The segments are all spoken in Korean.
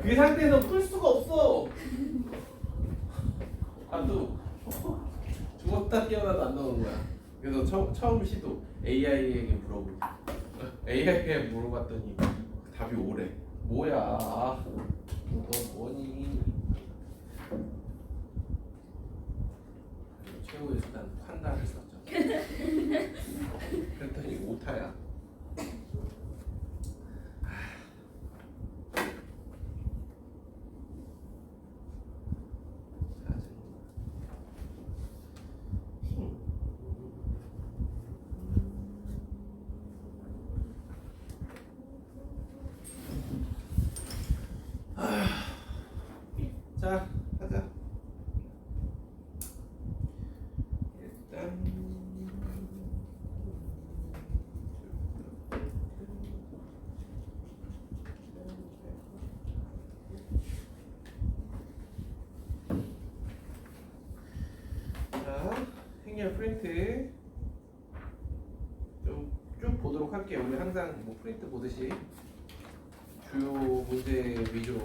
그 상태에서 풀 수가 없어. 또 죽었다 깨어나도 안 나오는 거야. 그래서 처음 시도 AI에게 물어보고 AI에게 물어봤더니 답이 오래. 뭐야? 너 뭐니? 최고의 수단 판단을 썼죠. 그랬더니 오타야. 자, 가자. 일단 자, 행렬 프린트 좀 쭉 보도록 할게요. 우리 항상 뭐 프린트 보듯이 주요 문제 위주로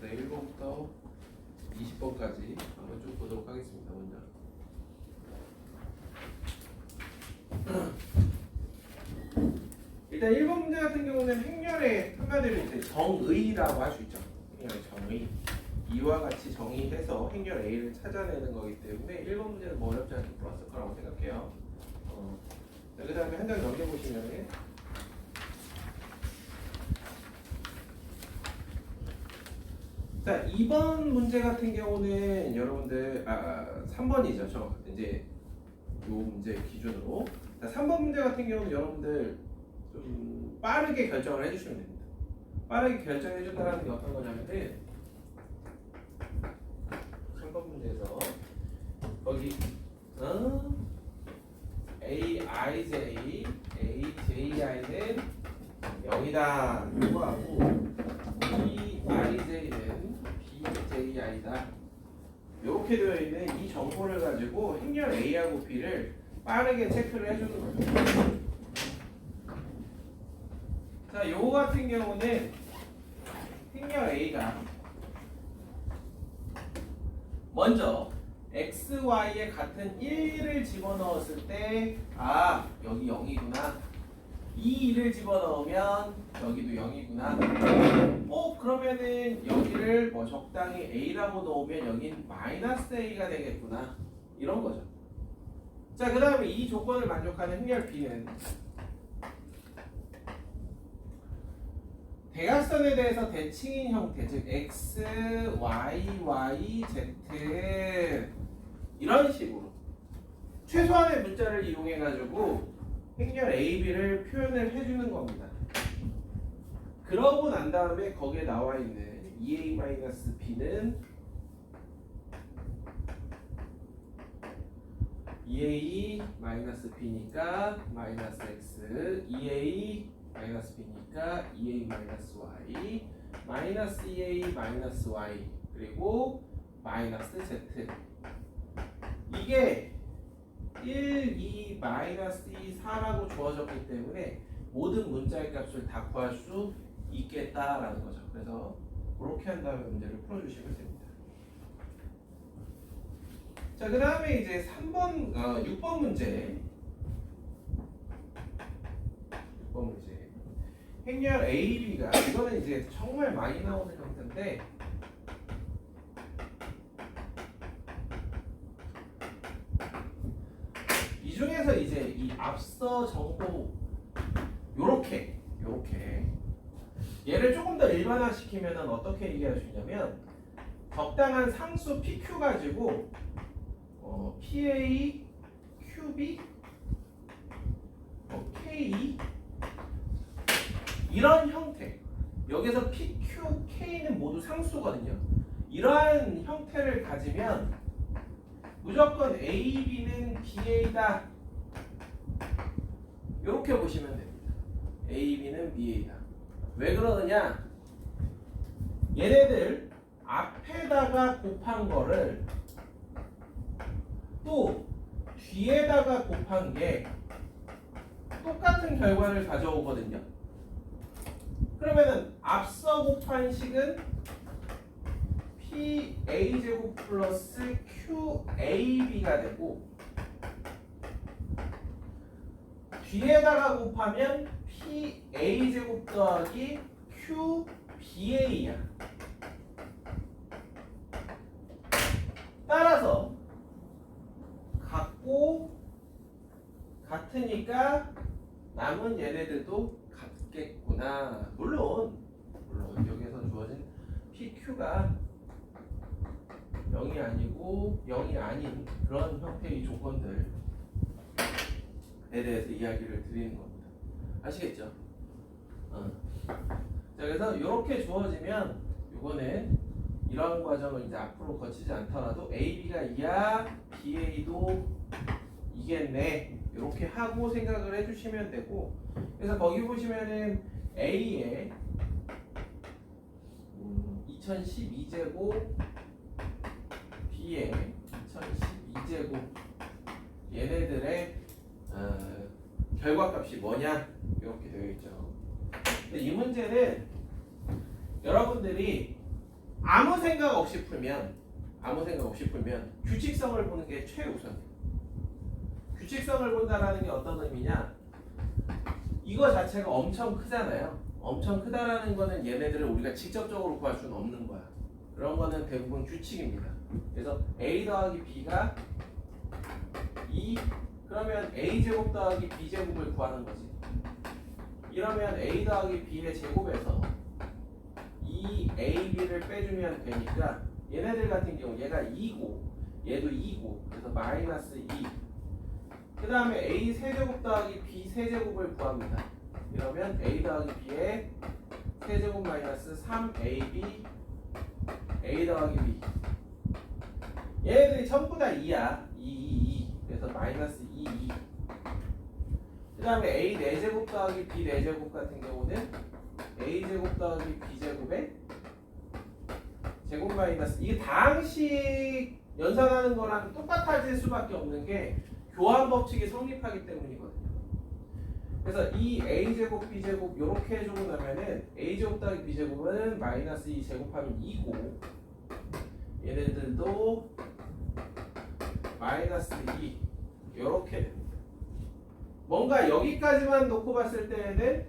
그래서 1번부터 20번까지 한번 쭉 보도록 하겠습니다. 먼저 일단 1번 문제 같은 경우는 행렬의 한마디로 이제 정의라고 할 수 있죠. 행렬의 정의. 이와 같이 정의해서 행렬 A를 찾아내는 거기 때문에 1번 문제는 뭐 어렵지 않게 풀었을 거라고 생각해요. 그 다음에 한 장 넘겨보시면 자, 2번 문제 같은 경우는 여러분들 3번이죠. 저 이제 요 문제 기준으로. 자, 3번 문제 같은 경우는 여러분들 좀 빠르게 결정을 해주시면 됩니다. 빠르게 결정해 준다는 게 어떤 거냐면은 3번 문제에서 거기 AIJ, AJI는 0이다 이거 하고 BIJ는 BJI다 이렇게 되어 있는 이 정보를 가지고 행렬 A하고 B를 빠르게 체크를 해주는 거죠. 자, 요거 같은 경우는 행렬 A가 먼저 x, y에 같은 1을 집어넣었을 때 여기 0이구나. 이 1을 집어넣으면 여기도 0이구나. 그러면은 여기를 뭐 적당히 a라고 넣으면 여긴 마이너스 a가 되겠구나. 이런 거죠. 자, 그 다음에 이 조건을 만족하는 행렬 b는 대각선에 대해서 대칭인 형태, 즉 x, y, y, z 이런 식으로 최소한의 문자를 이용해 가지고 행렬 A, B를 표현을 해주는 겁니다. 그러고 난 다음에 거기에 나와 있는 EA-B는 EA-B니까 마이너스 X, EA-B니까 EA-Y, 마이너스 EA, 마이너스 Y, 그리고 마이너스 Z. 이게 1, 2, 마이너스 2, 4라고 주어졌기 때문에 모든 문자의 값을 다 구할 수 있겠다라는 거죠. 그래서 그렇게 한 다음에 문제를 풀어주시면 됩니다. 자, 그 다음에 이제 6번 문제. 6번 문제. 행렬 A, B가 이거는 이제 정말 많이 나오는 형태인데 이 중에서 이제 이 앞서 정보 요렇게 얘를 조금 더 일반화시키면 어떻게 얘기할 수 있냐면 적당한 상수 PQ 가지고 PA, QB, KE 이런 형태 여기서 PQ, K는 모두 상수거든요. 이러한 형태를 가지면 무조건 A, B는 BA다 이렇게 보시면 됩니다. A, B는 BA다. 왜 그러느냐? 얘네들 앞에다가 곱한 거를 또 뒤에다가 곱한 게 똑같은 결과를 가져오거든요. 그러면은 앞서 곱한 식은 PA제곱 플러스 QAB가 되고 뒤에다가 곱하면 PA제곱 더하기 QBA야. 따라서 같고 같으니까 남은 얘네들도 같겠구나. 물론 여기에서 주어진 PQ가 0이 아니고 0이 아닌 그런 형태의 조건들에 대해서 이야기를 드리는 겁니다. 아시겠죠? 자, 그래서 이렇게 주어지면 이거는 이런 과정을 이제 앞으로 거치지 않더라도 AB가 2야, BA도 이겠네. 이렇게 하고 생각을 해주시면 되고, 그래서 거기 보시면은 A에 2012제곱, B에 2012제곱 얘네들의 결과값이 뭐냐 이렇게 되어 있죠. 근데 이 문제는 여러분들이 아무 생각 없이 풀면 규칙성을 보는 게 최우선이에요. 규칙성을 본다라는 게 어떤 의미냐? 이거 자체가 엄청 크잖아요. 엄청 크다라는 거는 얘네들을 우리가 직접적으로 구할 수는 없는 거야. 그런 거는 대부분 규칙입니다. 그래서 A 더하기 B가 2, 그러면 A 제곱 더하기 B 제곱을 구하는 거지. 이러면 A 더하기 B의 제곱에서 2AB를 빼주면 되니까 얘네들 같은 경우 얘가 2고 얘도 2고 그래서 마이너스 2. 그 다음에 A 세제곱 더하기 B 세제곱을 구합니다. 이러면 A 더하기 B의 세제곱 마이너스 3AB A 더하기 B. 얘네들이 전부 다 2야. 2. 그래서 마이너스 2. 그 다음에 A 4제곱 더하기 B 4제곱 같은 경우는 A 제곱 더하기 B 제곱의 제곱 마이너스, 이게 다항식 연산하는 거랑 똑같아질 수밖에 없는 게 교환 법칙이 성립하기 때문이거든요. 그래서 이 A 제곱 B 제곱 이렇게 해주고 나면은 A 제곱 더하기 B 제곱은 마이너스 2 제곱하면 2고 얘네들도 마이너스 2 이렇게 됩니다. 뭔가 여기까지만 놓고 봤을 때에는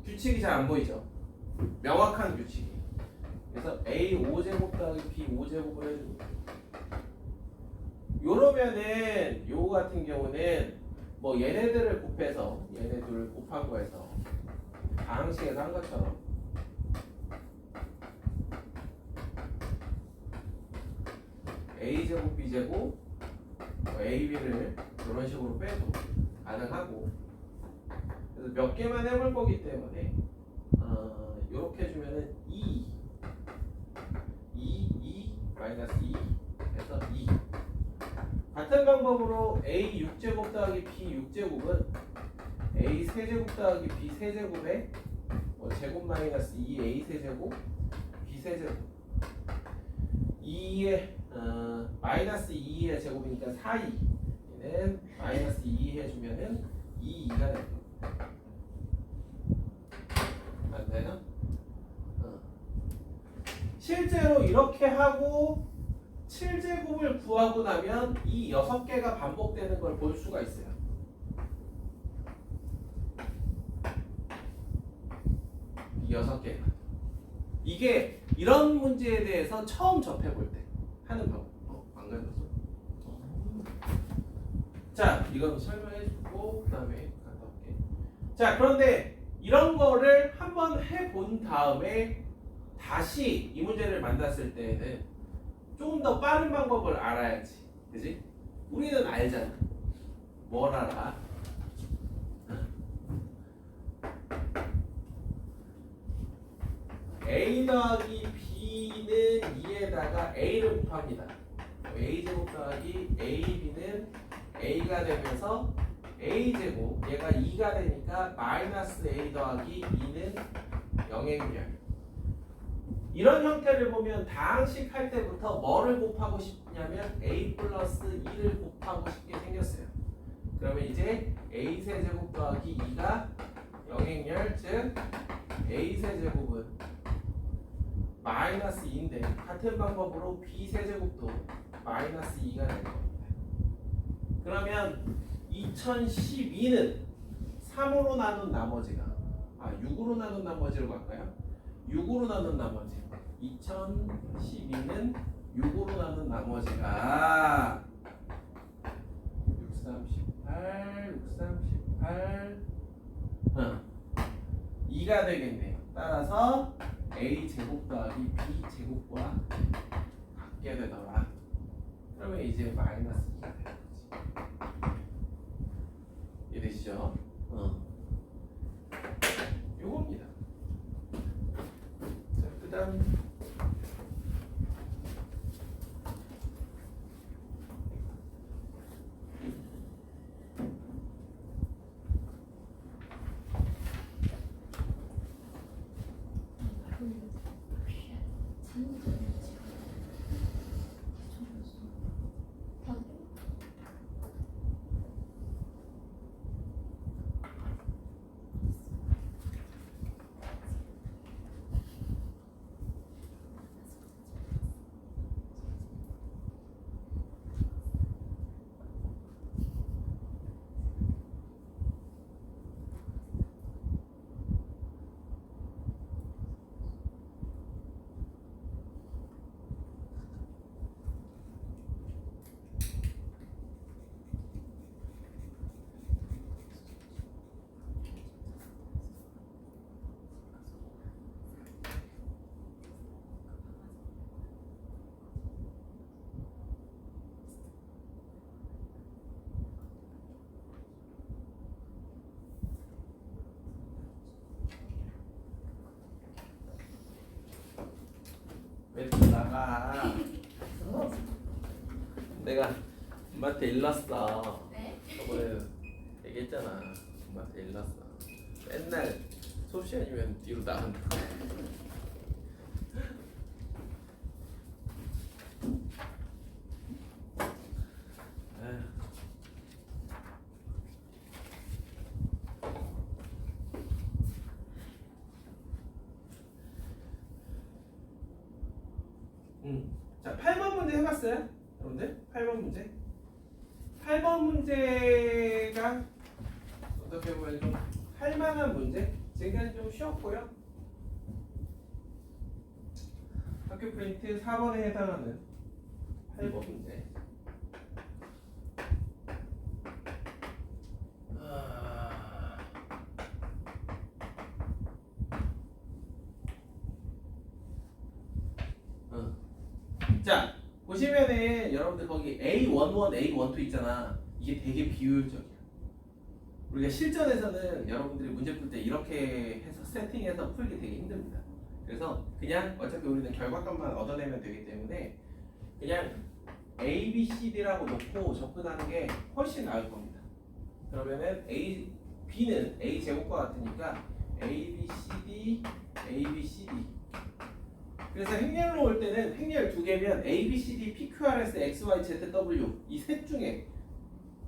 규칙이 잘 안 보이죠. 명확한 규칙이. 그래서 A 5제곱 더하기 B 5제곱을 해줍니다. 요러면은 요 같은 경우는 뭐 얘네들을 곱해서 얘네들을 곱한 거에서 다항식에서 한 것처럼 A제곱 B제곱 AB를 이런 식으로 빼도 가능하고, 그래서 몇 개만 해볼 거기 때문에 이렇게 해주면은 2 마이너스 2 해서 2. 같은 방법으로 A 6제곱 더하기 B 6제곱은 A 세제곱 더하기 B 세제곱의 제곱 마이너스 2A 세제곱 B 세제곱 2의 마이너스 2의 제곱이니까 4이 얘는 마이너스 2 해주면은 2가 되는 겁니다. 맞나요? 실제로 이렇게 하고 7제곱을 구하고 나면 이 6개가 반복되는 걸 볼 수가 있어요. 이 6개가. 이게 이런 문제에 대해서 처음 접해볼 때 하는 방법. 안 가졌어? 자, 이건 설명해주고 그 다음에 갔다 올게. 자, 그런데 이런 거를 한번 해본 다음에 다시 이 문제를 만났을 때에는 조금 더 빠른 방법을 알아야지. 그지? 우리는 알잖아. 뭘 알아? A 더하기 B는 2에다가 A를 곱합니다. A제곱 더하기 AB는 A가 되면서 A제곱, 얘가 2가 되니까 마이너스 A 더하기 2는 0행렬. 이런 형태를 보면 다항식 할 때부터 뭐를 곱하고 싶냐면 A 플러스 2를 곱하고 싶게 생겼어요. 그러면 이제 a 세제곱 더하기 2가 영행열, 즉 a 세제곱은 마이너스 2인데 같은 방법으로 b 세제곱도 마이너스 2가 될 겁니다. 그러면 2012는 3으로 나눈 나머지가 6으로 나눈 나머지로 갈까요? 6으로 나눈 나머지 2012는 6으로 나눈 나머지가 638 2가 되겠네요. 따라서 a 제곱 더하기 b 제곱과 같게 되더라. 그러면 이제 마이너스 2가 되는 거지. 이해되시죠? 요겁니다. 자, 그 다음 왜 또 나가? 내가 엄마한테 일렀어. 네? 저번에 얘기했잖아. 엄마한테 일렀어. 맨날 수업 시간이면 뒤로 나간다. 자, 8번 문제 해봤어요? 여러분들? 8번 문제? 8번 문제가 어떻게 보면 좀 할만한 문제? 지금까지 좀 쉬웠고요. 학교 프린트 4번에 해당하는 8번 문제. 자, 보시면은 여러분들 거기 A11, A12 있잖아. 이게 되게 비효율적이야. 우리가 실전에서는 여러분들이 문제 풀 때 이렇게 해서 세팅해서 풀기 되게 힘듭니다. 그래서 그냥 어차피 우리는 결과값만 얻어내면 되기 때문에 그냥 A, B, C, D라고 놓고 접근하는 게 훨씬 나을 겁니다. 그러면은 B는 A 제곱과 같으니까 A, B, C, D, A, B, C, D. 그래서 행렬로 올 때는 행렬 두 개면 A, B, C, D, P, Q, R, S, X, Y, Z, W 이 셋 중에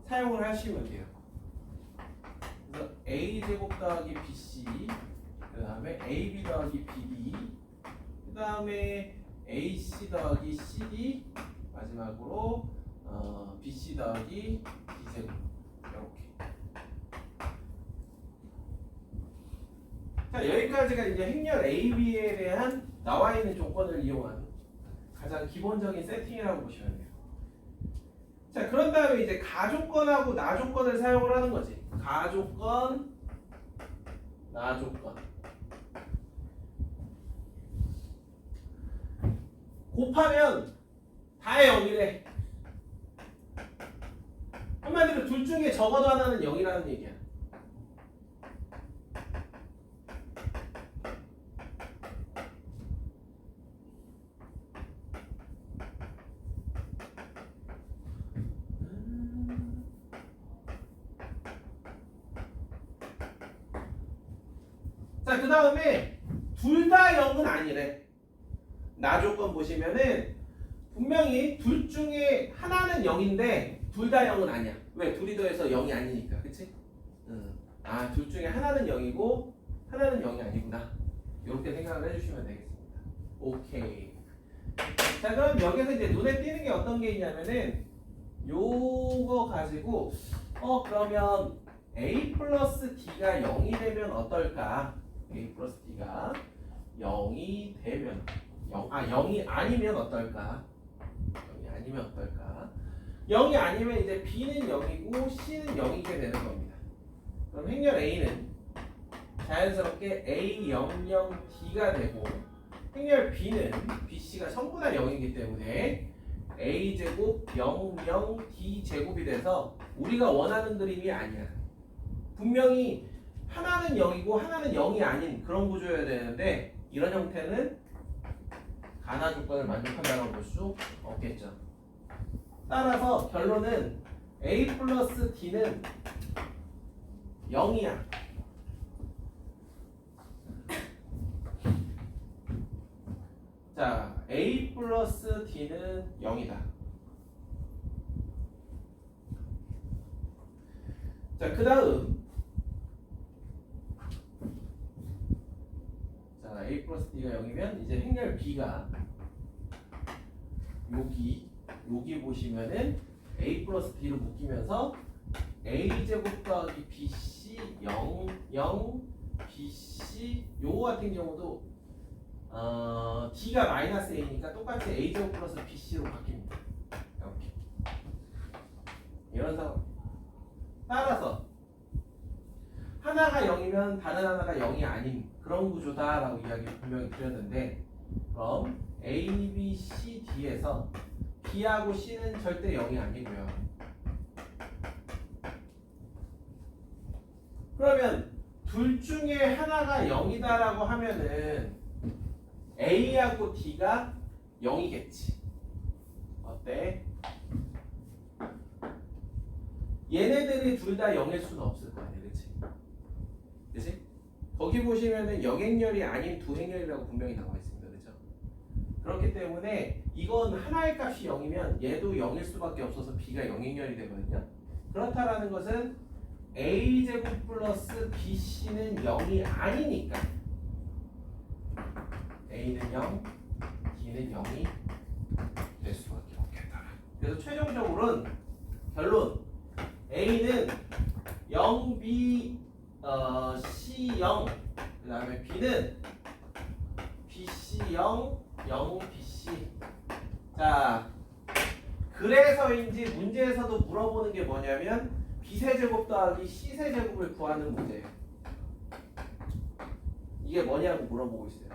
사용을 하시면 돼요. 그래서 A 제곱 더하기 BC, 그 다음에 AB 더하기 BD, 그 다음에 AC 더하기 CD, 마지막으로 BC 더하기 D제곱 이렇게. 자, 여기까지가 이제 행렬 AB에 대한 나와 있는 조건을 이용한 가장 기본적인 세팅이라고 보시면 돼요. 자, 그런 다음에 이제 가조건하고 나조건을 사용을 하는 거지. 가조건, 나조건. 곱하면 다 0이래. 한마디로 둘 중에 적어도 하나는 0이라는 얘기야. 자, 그 다음에 둘 다 0은 아니래. 나조건 보시면은 분명히 둘 중에 하나는 0인데 둘 다 0은 아니야. 왜? 둘이 더해서 0이 아니니까. 그치? 아, 둘 중에 하나는 0이고 하나는 0이 아니구나. 이렇게 생각을 해주시면 되겠습니다. 오케이. 자, 그럼 여기서 이제 눈에 띄는 게 어떤 게 있냐면은 요거 가지고 그러면 a 플러스 d가 0이 되면 어떨까? a 플러스 d가 0이 되면 0이 아니면 어떨까? 0이 아니면 어떨까? 0이 아니면 이제 b는 0이고 c는 0이게 되는 겁니다. 그럼 행렬 a는 자연스럽게 a00d가 되고 행렬 b는 bc가 전부 다 0이기 때문에 a제곱 00d제곱이 돼서 우리가 원하는 그림이 아니야. 분명히 하나는 0이고 하나는 0이 아닌 그런 구조여야 되는데 이런 형태는 가나 조건을 만족한다고 볼 수 없겠죠. 따라서 결론은 a 플러스 d는 0이야. 자, a 플러스 d는 0이다. 자, 그 다음 자, a 플러스 d가 0이면 이제 행렬 b가 여기 보시면은 a 플러스 d로 묶이면서 a제곱 더하기 bc 0 bc 요거 같은 경우도 d가 마이너스 a니까 똑같이 a제곱 플러스 bc로 바뀝니다. 이렇게 이런 상황. 따라서 하나가 0이면 다른 하나가 0이 아닌 그런 구조다라고 이야기를 분명히 드렸는데 그럼 a, b, c, d에서 b하고 c는 절대 0이 아니고요. 그러면 둘 중에 하나가 0이다라고 하면은 a하고 d가 0이겠지. 어때? 얘네들이 둘 다 0일 수는 없을 거 아니야, 그치? 그치? 거기 보시면은 영행렬이 아닌 두 행렬이라고 분명히 나와 있습니다, 그죠? 그렇기 때문에 이건 하나의 값이 0이면 얘도 0일 수밖에 없어서 b가 영행렬이 되거든요. 그렇다라는 것은 a제곱 플러스 bc는 0이 아니니까 a는 0, d는 0이 될 수밖에 없겠다. 그래서 최종적으로는 결론 a는 0, b, c 0, 그 다음에 b는 bc 0, 0, bc. 자, 그래서인지 문제에서도 물어보는 게 뭐냐면 b세제곱 더하기 c세제곱을 구하는 문제예요. 이게 뭐냐고 물어보고 있어요.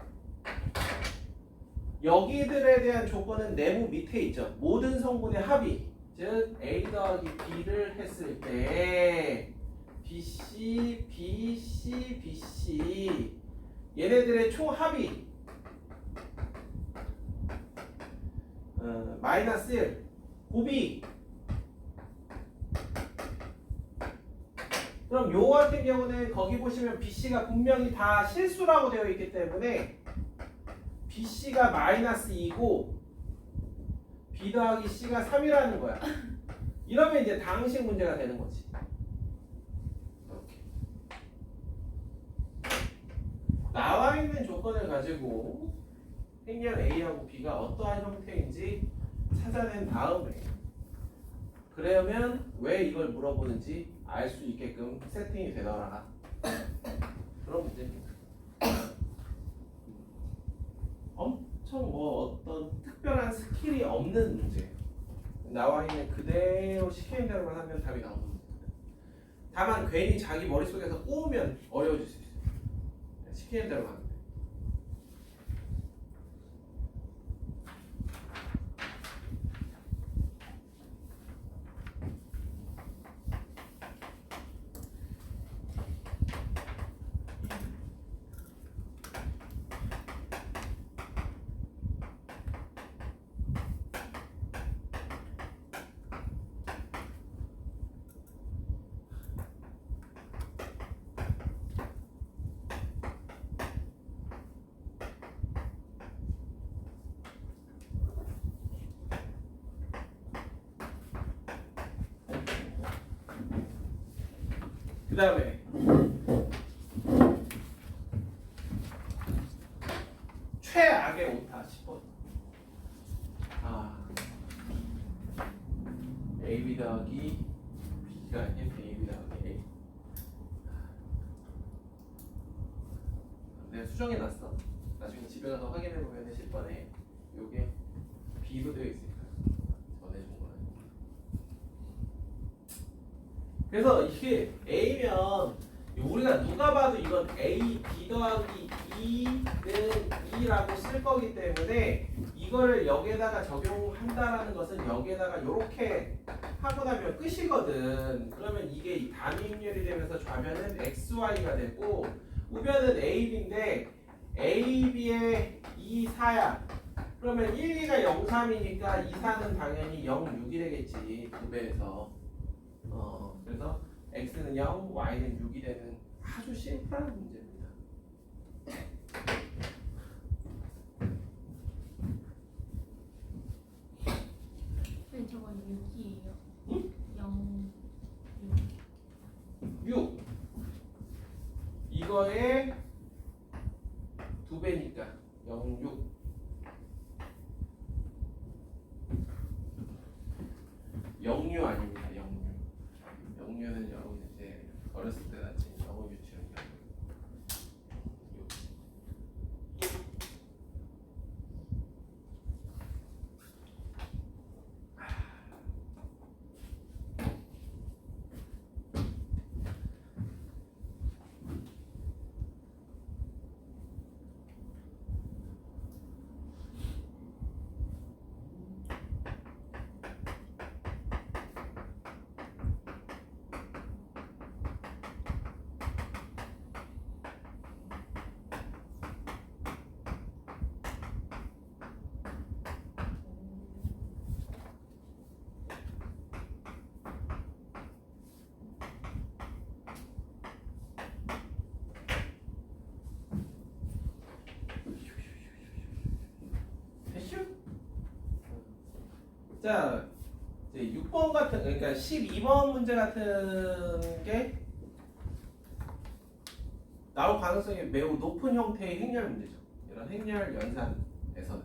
여기들에 대한 조건은 네모 밑에 있죠. 모든 성분의 합이, 즉 a 더하기 b를 했을 때 bc, bc, bc 얘네들의 총합이 마이너스 1 곱이, 그럼 요 같은 경우는 거기 보시면 bc가 분명히 다 실수라고 되어 있기 때문에 bc가 마이너스 2고 b 더하기 c가 3이라는 거야. 이러면 이제 다항식 문제가 되는 거지. 이렇게 나와 있는 조건을 가지고 행렬 a하고 b가 어떠한 형태인지 찾아낸 다음에 그러면 왜 이걸 물어보는지 알 수 있게끔 세팅이 되더라. 그런 문제입니다. 엄청 뭐 어떤 특별한 스킬이 없는 문제. 나와 있는 그대로 시키는 대로만 하면 답이 나오는 문제입니다. 다만 괜히 자기 머릿속에서 꼬우면 어려워질 수 있어요. 시키는 대로만 하면. 그 다음에 최악의 오타 10번. AB 더하기 B가 아니야. AB 더하기 A. 내가 수정해놨어. 나중에 집에 가서 확인해보면 10번에 요게 B로 되어 있으니까 전해준 거는. 그래서 이게 A면 우리가 누가 봐도 이건 A, B 더하기 2는 2라고 쓸 거기 때문에 이거를 여기에다가 적용한다라는 것은 여기에다가 이렇게 하고 나면 끝이거든. 그러면 이게 담임률이 되면서 좌변은 XY가 되고 우변은 AB인데 AB의 2, 4야. 그러면 1, 2가 0, 3이니까 2, 4는 당연히 0, 6이 되겠지. 2배에서. 그래서 X는 0, Y는 6이 되는 아주 심플한 문제입니다. 네, 저건 6이에요. 응? 0, 6. 이거의 2배니까 0, 6. 영유 아닙니다. 영유. 영유는 여러분 이제 어렸을 때 다친 영어 유치원 영유. 자, 이제 6번 같은, 그러니까 12번 문제 같은 게 나올 가능성이 매우 높은 형태의 행렬 문제죠. 이런 행렬 연산에서는.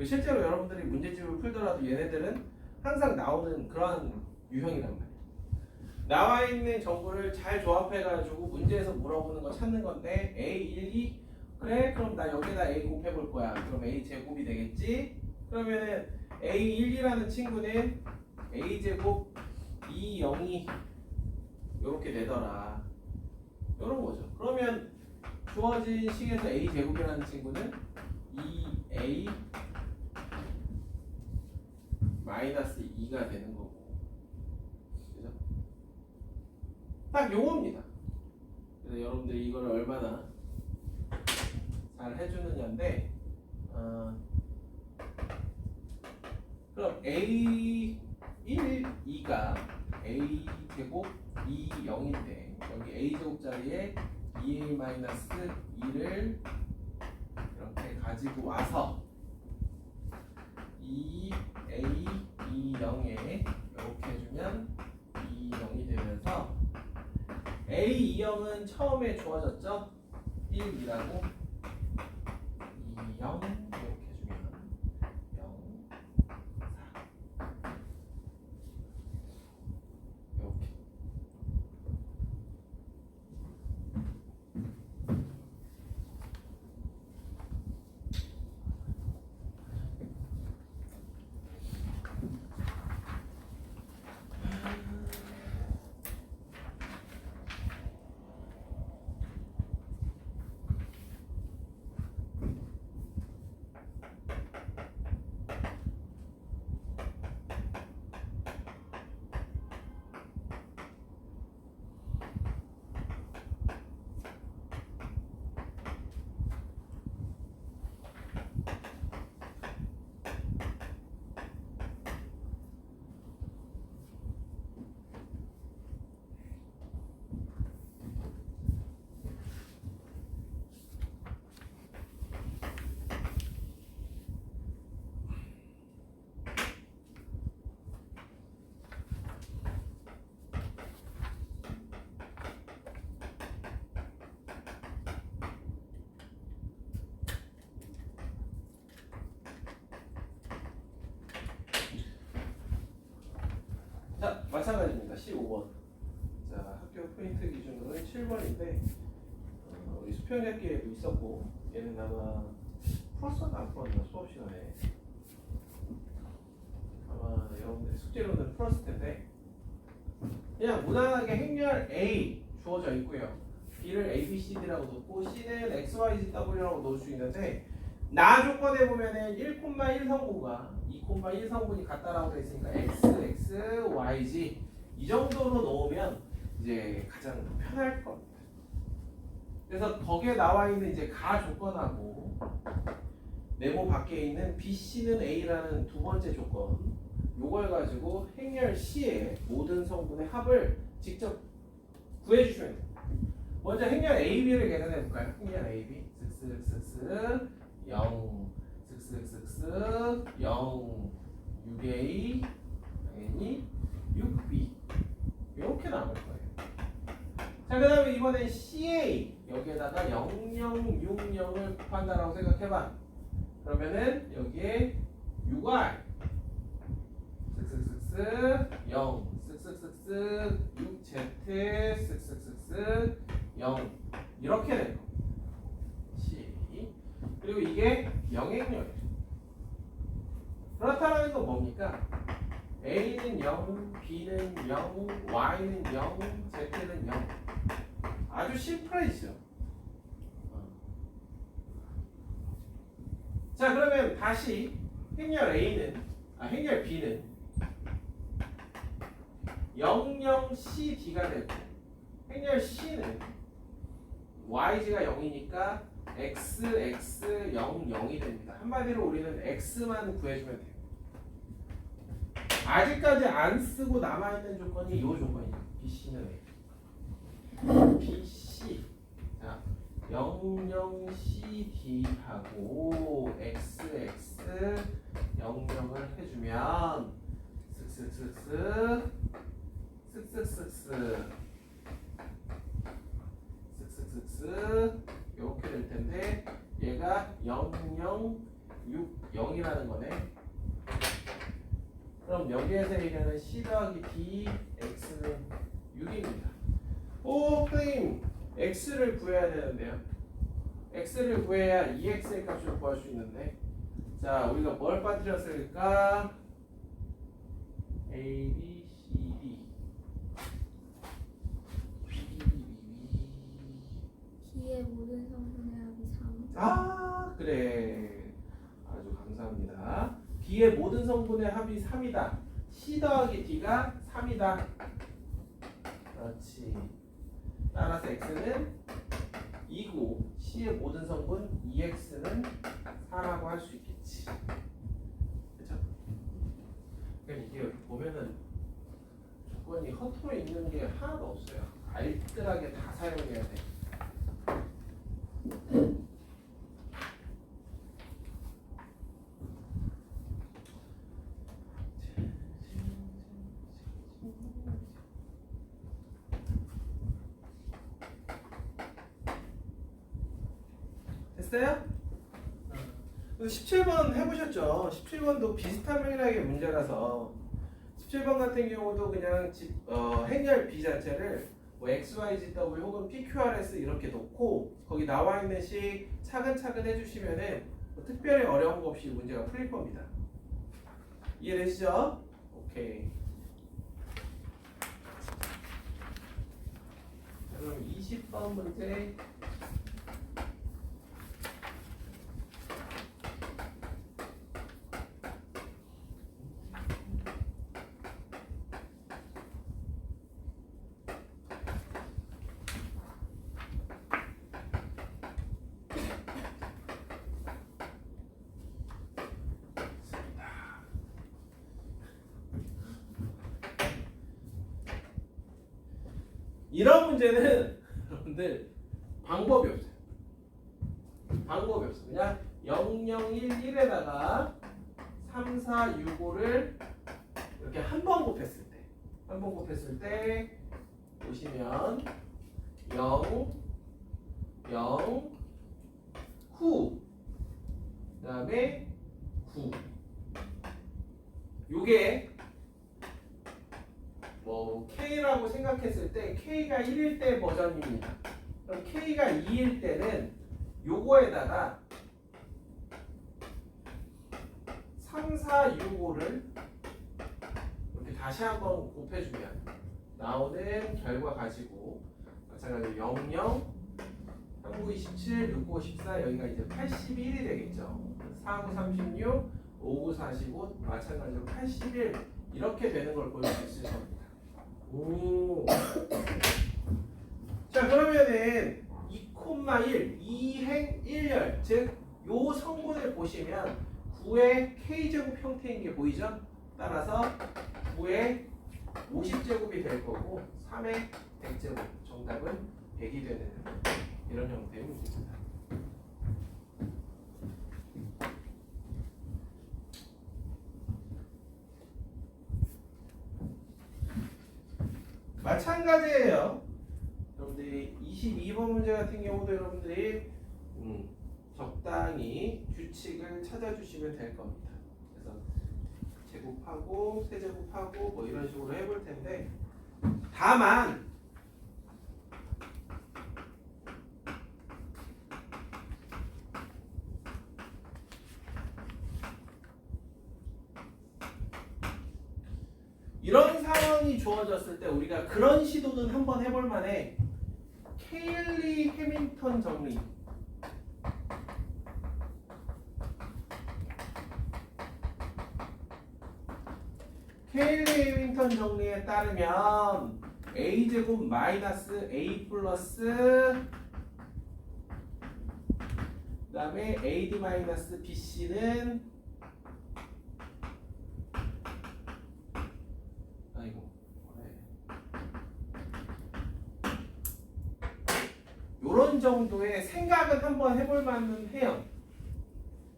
실제로 여러분들이 문제집을 풀더라도 얘네들은 항상 나오는 그러한 유형이란 말이에요. 나와 있는 정보를 잘 조합해가지고 문제에서 물어보는 거 찾는 건데 A1, 2 그래? 그럼 나 여기다 A 곱해볼 거야. 그럼 A 제곱이 되겠지? 그러면은 A12라는 친구는 A제곱 2, 0이 요렇게 되더라. 요런 거죠. 그러면 주어진 식에서 A제곱이라는 친구는 2A 마이너스 2가 되는 거고. 그죠? 딱 요겁니다. 그래서 여러분들이 이거를 얼마나 잘 해주느냐인데 그럼 A 1, 2가 A 제곱 2, 0인데 여기 A 제곱 자리에 2A 마이너스 2를 이렇게 가지고 와서 2A 2, 0에 이렇게 해주면 2, 0이 되면서 A, 2, 0은 처음에 주어졌죠? 1, 2라고 2, 0 이렇게 해주면 0, 4 이렇게 마찬가지입니다. 15번. 자, 학교 포인트 기준으로는 7번인데 우리 수평잡기에도 있었고 얘는 아마 풀었었나 안 풀었나 수업 시간에 아마 여러분들이 숙제로는 풀었을 텐데 그냥 무난하게 행렬 A 주어져 있고요. B를 A, B, C, D라고 놓고 C는 X, Y, Z, W라고 놓을 수 있는데 나 조건에 보면은 1,1 성분과 2,1 성분이 같다라고 돼 있으니까 X, X, Y, Z 이 정도로 놓으면 이제 가장 편할 겁니다. 그래서 거기에 나와 있는 이제 가 조건하고 네모 밖에 있는 B, C는 A라는 두 번째 조건 요걸 가지고 행렬 C의 모든 성분의 합을 직접 구해주시면 돼요. 먼저 행렬 AB를 계산해 볼까요? 행렬 AB 쓱쓱쓱쓱 0 쓱쓱쓱쓱 0 6A 당연히 6B 이렇게 나올 거예요. 자, 그 다음에 이번엔 CA 여기에다가 0060을 곱한다라고 생각해봐. 그러면은 여기에 6R 쓱쓱쓱쓱 0 쓱쓱쓱쓱 6Z 쓱쓱쓱쓱 0 이렇게 될 겁니다. C 그리고 이게 영행렬이에요. 그렇다는 건 뭡니까? A는 0, B는 0, Y는 0, Z는 0 아주 심플해지죠. 자, 그러면 다시 행렬 행렬 B는 00CD가 되고 행렬 C는 YG가 0이니까 XX 0, 0이 됩니다. 한마디로 우리는 X만 구해주면 돼요. 아직까지 안 쓰고 남아있는 조건이 이 조건이죠. BC는 BC 자 00CD하고 XX 00을 해주면 쓱쓱쓱쓱 쓱쓱쓱쓱 쓱쓱쓱쓱 이렇게 될 텐데 얘가 0060이라는 거네. 그럼 여기에서 얘기하는 C 더하기 D X는 6입니다. 오, 선생님 X를 구해야 되는데요. X를 구해야 EX의 값을 구할 수 있는데 자, 우리가 뭘 빠뜨렸을까? A, B, C, D B의 모든 성분의 합이 3. 아, 그래. 아주 감사합니다. B의 모든 성분의 합이 3이다. C 더하기 D가 3이다. 그렇지. 따라서 X는 2고 C의 모든 성분 2X는 4라고 할 수 있겠지. 그렇죠? 그러니까 이게 여기 보면은 조건이 허투루 있는 게 하나도 없어요. 알뜰하게 다 사용해야 돼. 됐어요? 17번 해보셨죠? 17번도 비슷한 맥락의 문제라서 17번 같은 경우도 그냥 행렬 B 자체를 뭐 X, Y, Z, W 혹은 PQRS 이렇게 놓고 거기 나와 있는 식 차근차근 해주시면은 뭐 특별히 어려운 거 없이 문제가 풀릴 겁니다. 이해되시죠? 오케이. 자, 그럼 20번 문제. 이런 문제는 여러분들 방법이 없어요. 방법이 없어요. 그냥 0011에다가 3, 4, 6, 5를 이렇게 한 번 곱했을 때 보시면 0, 0, 9 그 다음에 9 요게 뭐 K라고 생각했을 때 K가 1일 때 버전입니다. 그럼 K가 2일 때는 요거에다가 3, 4, 6, 5를 이렇게 다시 한번 곱해주면 나오는 결과 가지고 마찬가지로 0, 0, 3, 9, 27, 6, 9, 14 여기가 이제 81이 되겠죠. 4, 9, 36, 5, 9, 45 마찬가지로 81 이렇게 되는 걸 보여줄 수 있을 겁니다. 오. 자 그러면은 2,1 2행 1열 즉 요 성분을 보시면 9의 K제곱 형태인 게 보이죠? 따라서 9의 50제곱이 될 거고 3의 100제곱 정답은 100이 되는 이런 형태의 문제입니다. 마찬가지예요. 여러분들이 22번 문제 같은 경우도 여러분들이 적당히 규칙을 찾아주시면 될 겁니다. 그래서 제곱하고 세제곱하고 뭐 이런 식으로 해볼 텐데 다만 이런 상황이 주어졌을 때 우리가 그런 시도는 한번 해볼 만해. 케일리 해밍턴 정리. 케일리 해밍턴 정리에 따르면 a제곱 마이너스 a 플러스 그 다음에 ad 마이너스 bc는 요런 정도의 생각은 한번 해볼 만은 해요.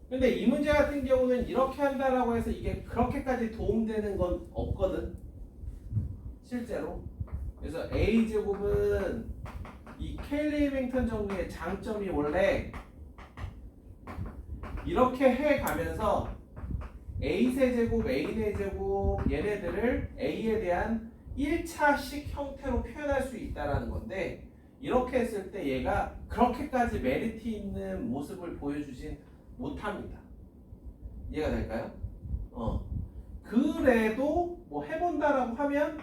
근데 이 문제 같은 경우는 이렇게 한다라고 해서 이게 그렇게까지 도움되는 건 없거든 실제로. 그래서 a제곱은 이 케일리 해밍턴 정리의 장점이 원래 이렇게 해가면서 a세제곱, a네제곱 얘네들을 a에 대한 1차식 형태로 표현할 수 있다는 건데 이렇게 했을 때 얘가 그렇게까지 메리트 있는 모습을 보여주진 못합니다. 이해가 될까요? 그래도 뭐 해본다라고 하면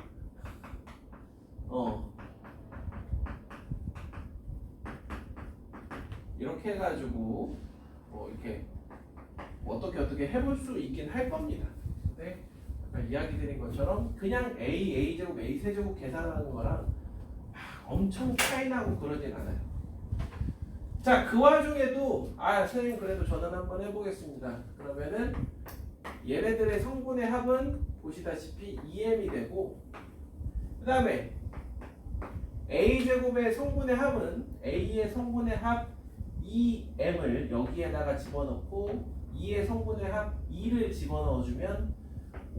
이렇게 해가지고 뭐 이렇게 어떻게 해볼 수 있긴 할 겁니다. 근데 아까 이야기 드린 것처럼 그냥 a제곱, a세제곱 계산하는 거랑 엄청 차이나고 그러진 않아요. 자, 그 와중에도 선생님 그래도 저는 한번 해보겠습니다. 그러면은 얘네들의 성분의 합은 보시다시피 2m이 되고 그 다음에 a제곱의 성분의 합은 a의 성분의 합 2m을 여기에다가 집어넣고 2의 성분의 합 2를 집어넣어주면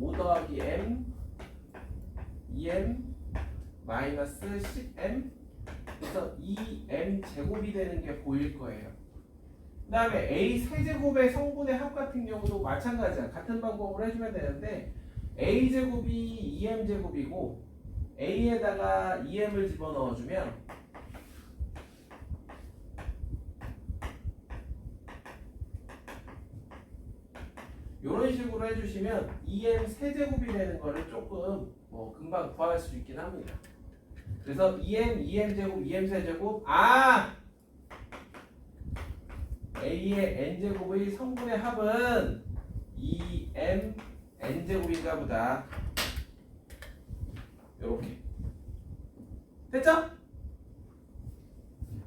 5 더하기 m 2m 마이너스 10m 그래서 2m 제곱이 되는 게 보일 거예요. 그 다음에 a 세제곱의 성분의 합 같은 경우도 마찬가지야. 같은 방법으로 해주면 되는데 a 제곱이 2m 제곱이고 a에다가 2m을 집어넣어주면 이런 식으로 해주시면 2m 세제곱이 되는 거를 조금 뭐 금방 구할 수 있긴 합니다. 그래서 2m 제곱, 2m 세제곱 a의 n제곱의 성분의 합은 2m n제곱인가 보다. 요렇게 됐죠?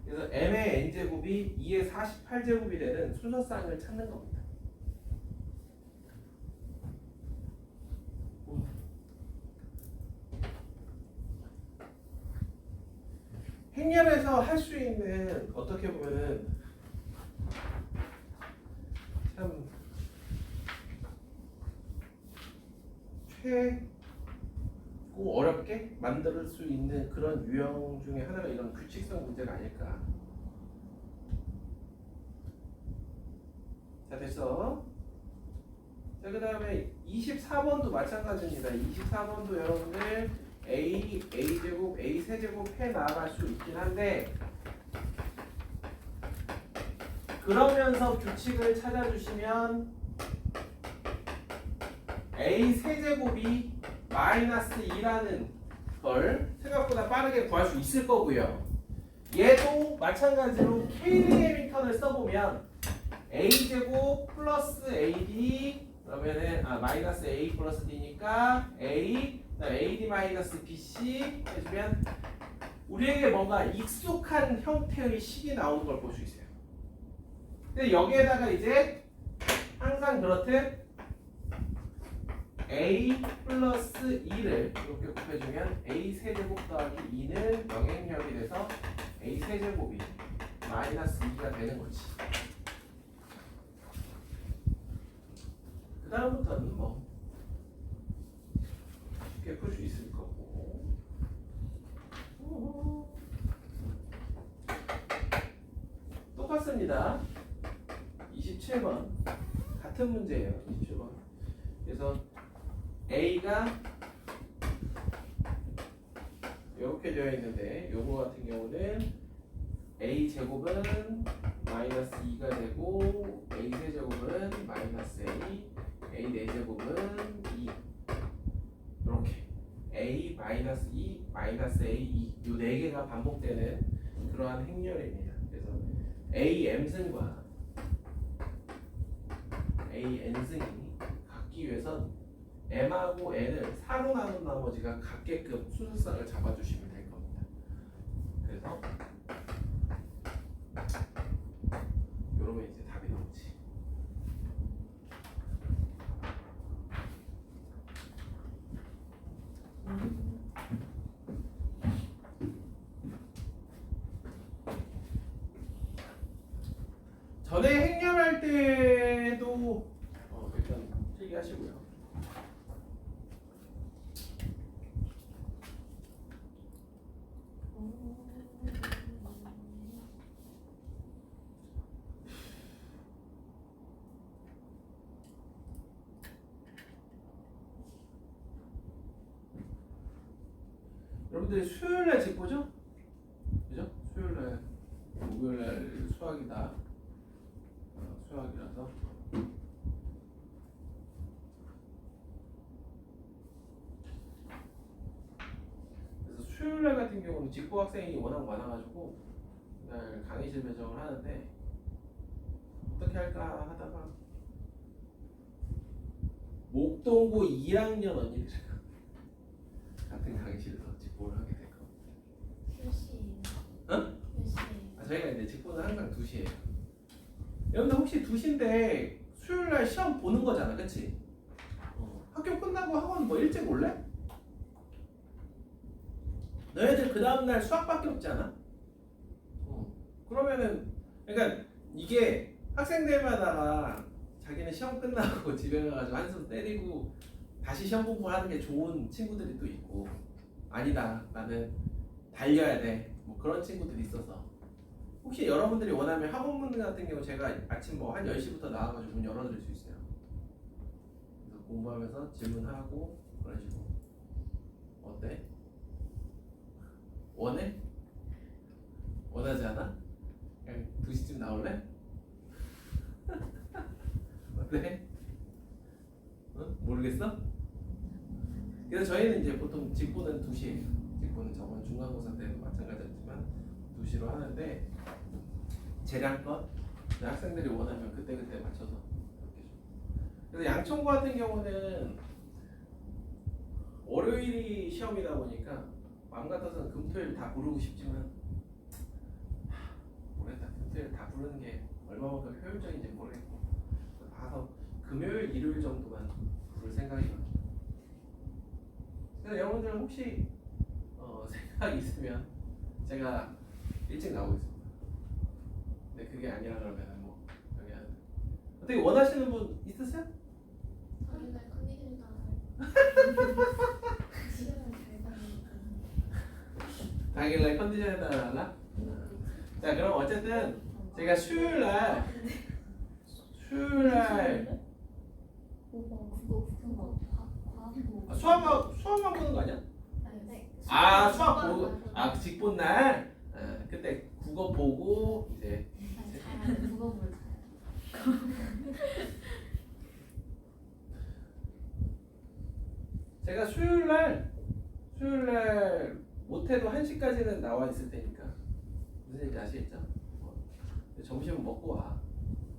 그래서 m의 n제곱이 2의 48제곱이 되는 순서쌍을 찾는 겁니다. 행렬에서 할 수 있는 어떻게 보면은 참 최고 어렵게 만들 수 있는 그런 유형 중에 하나가 이런 규칙성 문제가 아닐까. 자 됐어. 자 그 다음에 24번도 마찬가지입니다. 24번도 여러분들 A제곱, A 세제곱 해 나갈 수 있긴 한데 그러면서 규칙을 찾아주시면 A 세제곱이 마이너스 2라는 걸 생각보다 빠르게 구할 수 있을 거고요. 얘도 마찬가지로 케일리 해밍턴을 써보면 A제곱 플러스 AD 그러면은 마이너스 A 플러스 D니까 A AD 마이너스 BC 해주면 우리에게 뭔가 익숙한 형태의 식이 나오는 걸 볼 수 있어요. 근데 여기에다가 이제 항상 그렇듯 A 플러스 2를 이렇게 곱해주면 A 세제곱 더하기 2는 영행력이 돼서 A 세제곱이 마이너스 2가 되는 거지. 그 다음부터는 뭐 쉽게 풀 수 있을 거고. 똑같습니다. 27번 같은 문제예요. 27번. 그래서 A가 이렇게 되어 있는데 요거 같은 경우는 A 제곱은 마이너스 2가 되고 A 세제곱은 마이너스 A 4제곱은 2 이렇게 A 마이너스 2 마이너스 A 2 요 4개가 반복되는 그러한 행렬입니다. 그래서 A M승과 A N승이 같기 위해선 M하고 N을 4로 나눈 나머지가 같게끔 수술상을 잡아주시면 될 겁니다. 그래서 이러면 이제 답이 나오지. 전에 행렬할 때도 일단 필기하시고요. 여러분들이 수요일날 집 보죠? 그죠? 수요일날, 목요일날 수학이다. 수학이라서. 그래서 수요일날 같은 경우는 직보 학생이 워낙 많아가지고 그날 강의실 배정을 하는데 어떻게 할까 하다가 목동고 2학년 언니들 같은 강의실에서 직보를 하게 될 겁니다. 몇 시에요? 응? 몇 시에요? 저희가 이제 직보는 항상 2시에요. 여러분들 혹시 2시인데 수요일날 시험 보는 거잖아, 그치? 학교 끝나고 학원 뭐 일찍 올래? 너희들 그 다음날 수학밖에 없잖아? 그러면은 그러니까 이게 학생들마다 자기는 시험 끝나고 집에 가가지고 한숨 때리고 다시 시험 공부하는 게 좋은 친구들이 또 있고 아니다 나는 달려야 돼 뭐 그런 친구들이 있어서 혹시 여러분들이 원하면 학원문 같은 경우 제가 아침 뭐 한 10시부터 나와가지고 문 열어드릴 수 있어요. 그래서 공부하면서 질문하고 그런 식으로. 어때? 원해? 원하지 않아? 그냥 2시쯤 나올래? 어때? 모르겠어? 그래서 저희는 이제 보통 직보는 2시에요. 직보는 저번 중간고사 때도 마찬가지였지만 2시로 하는데 재량껏 학생들이 원하면 그때그때 맞춰서 이렇게 좀. 그래서 양천고 같은 경우는 월요일이 시험이다 보니까 마음 같아서는 금토일 다 부르고 싶지만 모르겠다. 금토일 다 부르는 게 얼마만큼 효율적인지 모르겠고 봐서 금요일, 일요일 정도만 부를 생각이거든요. 그래서 여러분들 혹시 생각이 있으면 제가 일찍 나오겠습니다. 근데 그게 아니라 그러면은 뭐 여기 하는데 어떻게 원하시는 분 있으세요? 당일날 컨디션이 나와요. 지금은 잘 나니까. 당일날 컨디션에 따라 달라? 자 그럼 어쨌든 제가 수요일날 그거 수학하고 수학만 보는 거 아니야? 네. 아 수학 보고 직본 날 그때 국어 보고 이제 국어물 제가 수요일 날 못해도 1시까지는 나와 있을 테니까 무슨 얘기인지 아시겠죠? 점심은 먹고 와.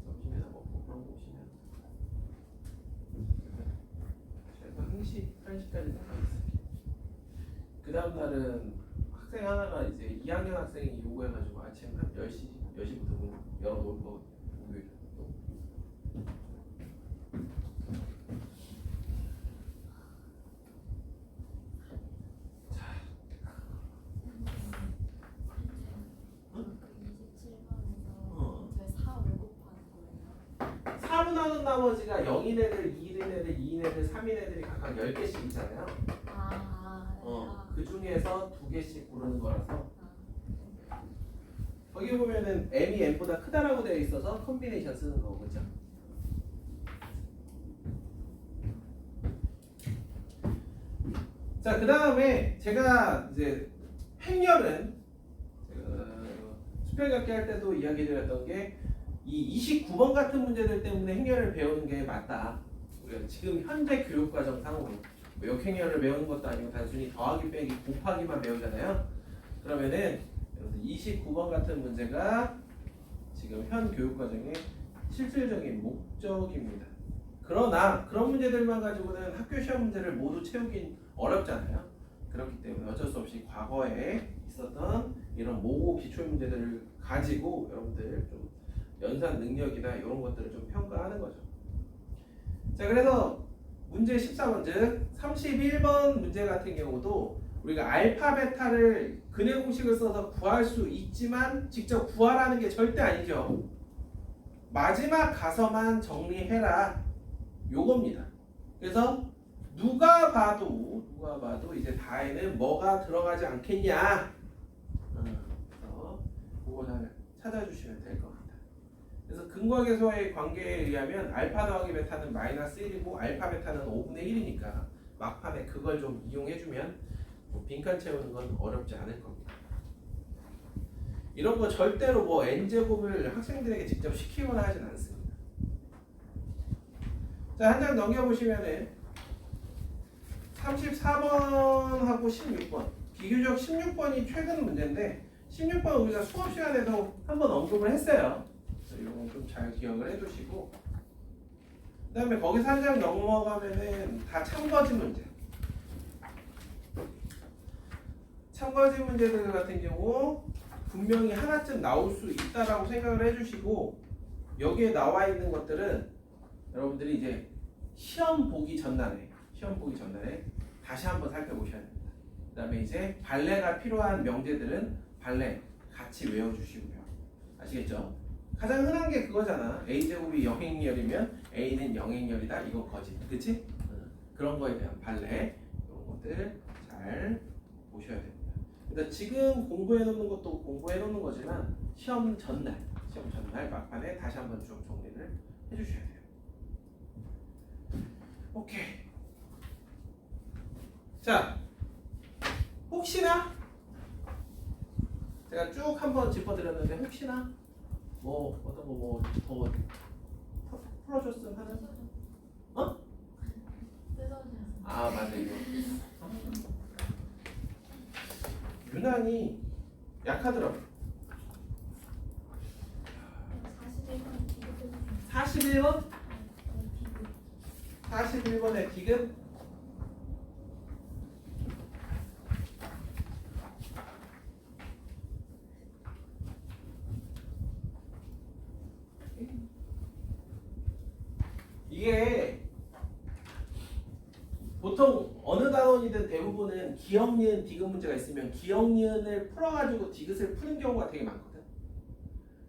점심이나 먹고 그런 거 오시면 제가 1시까지 나와 있을게요. 그 다음 날은 학생 하나가 이제 2학년 학생이 요구해가지고 아침 한 10시부터 문 열어놓을 거거든요. 목요일 또. 저희 4 4로 나눈 나머지가 0인 애들, 2인 애들, 2인 애들, 3인 애들이 각각 10개씩 있잖아요. 그 중에서 2개씩 고르는 거라서 거기 보면은 m이 n보다 크다라고 되어 있어서 컨비네이션 쓰는 거고, 그죠? 자, 그 다음에 제가 이제 행렬은 수평ገብ기 할 때도 이야기 드렸던 게 이 29번 같은 문제들 때문에 행렬을 배우는 게 맞다. 우리가 지금 현재 교육과정상으로 역행렬을 배우는 것도 아니고 단순히 더하기 빼기 곱하기만 배우잖아요. 그러면은 29번 같은 문제가 지금 현 교육과정의 실질적인 목적입니다. 그러나 그런 문제들만 가지고는 학교 시험 문제를 모두 채우긴 어렵잖아요. 그렇기 때문에 어쩔 수 없이 과거에 있었던 이런 모고 기출 문제들을 가지고 여러분들 좀 연산 능력이나 이런 것들을 좀 평가하는 거죠. 자, 그래서 문제 14번 즉 31번 문제 같은 경우도 우리가 알파 베타를 근해 공식을 써서 구할 수 있지만 직접 구하라는 게 절대 아니죠. 마지막 가서만 정리해라 요겁니다. 그래서 누가 봐도 이제 다에는 뭐가 들어가지 않겠냐. 그래서 그거 잘 찾아주시면 될 것 같아요. 그래서 근과 계수와의 관계에 의하면 알파 더하기 베타는 마이너스 1이고 알파 베타는 5분의 1이니까 막판에 그걸 좀 이용해주면 뭐 빈칸 채우는 건 어렵지 않을 겁니다. 이런 거 절대로 뭐 n제곱을 학생들에게 직접 시키거나 하진 않습니다. 자, 한 장 넘겨보시면은 34번하고 16번 비교적 16번이 최근 문제인데 16번 우리가 수업 시간에도 한번 언급을 했어요. 이런 거 좀 잘 기억을 해두시고 그 다음에 거기서 한 장 넘어가면은 다 참거지 문제. 참거지 문제들 같은 경우 분명히 하나쯤 나올 수 있다라고 생각을 해주시고 여기에 나와 있는 것들은 여러분들이 이제 시험 보기 전날에 다시 한번 살펴보셔야 됩니다. 그 다음에 이제 발레가 필요한 명제들은 발레 같이 외워주시고요. 아시겠죠? 가장 흔한 게 그거잖아. a제곱이 영행렬이면 a는 영행렬이다. 이건 거짓. 그치? 그런 거에 대한 발레 이런 것들 잘 보셔야 됩니다. 그래서 지금 공부해 놓는 것도 공부해 놓는 거지만 시험 전날 막판에 다시 한번 좀 정리를 해주셔야 돼요. 오케이. 자, 혹시나 제가 쭉 한번 짚어드렸는데 혹시나 뭐 어떤 거 뭐 더 풀어줬으면 하는 어? 아 맞아 이거 유난히 약하더라고. 41번? 41번의 디귿 이게 보통 어느 단원이든 대부분은 기역, 니은, 디귿 문제가 있으면 기역, 니은을 풀어가지고 디귿을 푸는 경우가 되게 많거든.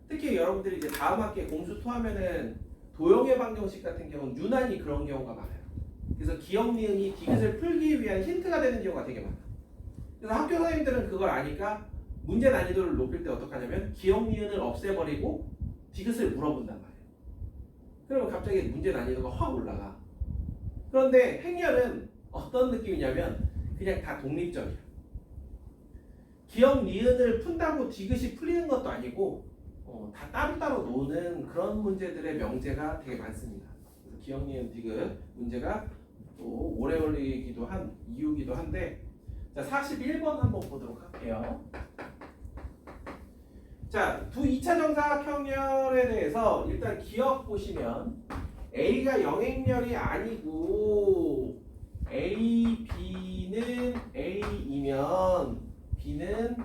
특히 여러분들이 이제 다음 학기에 공수 토하면은 도형의 방정식 같은 경우는 유난히 그런 경우가 많아요. 그래서 기역, 니은이 디귿을 풀기 위한 힌트가 되는 경우가 되게 많아. 그래서 학교 선생님들은 그걸 아니까 문제 난이도를 높일 때 어떡하냐면 기역, 니은을 없애버리고 디귿을 물어본단 말이에요. 그러면 갑자기 문제 난이도가 확 올라가. 그런데 행렬은 어떤 느낌이냐면 그냥 다 독립적이야. 기억 니은을 푼다고 디귿이 풀리는 것도 아니고 다 따로따로 노는 그런 문제들의 명제가 되게 많습니다. 그래서 기억 니은 디귿 문제가 또 오래 걸리기도 한 이유기도 한데 자 41번 한번 보도록 할게요. 자, 2차 정사각형열에 대해서 일단 기억 보시면 A가 영행열이 아니고 A, B는 A이면 B는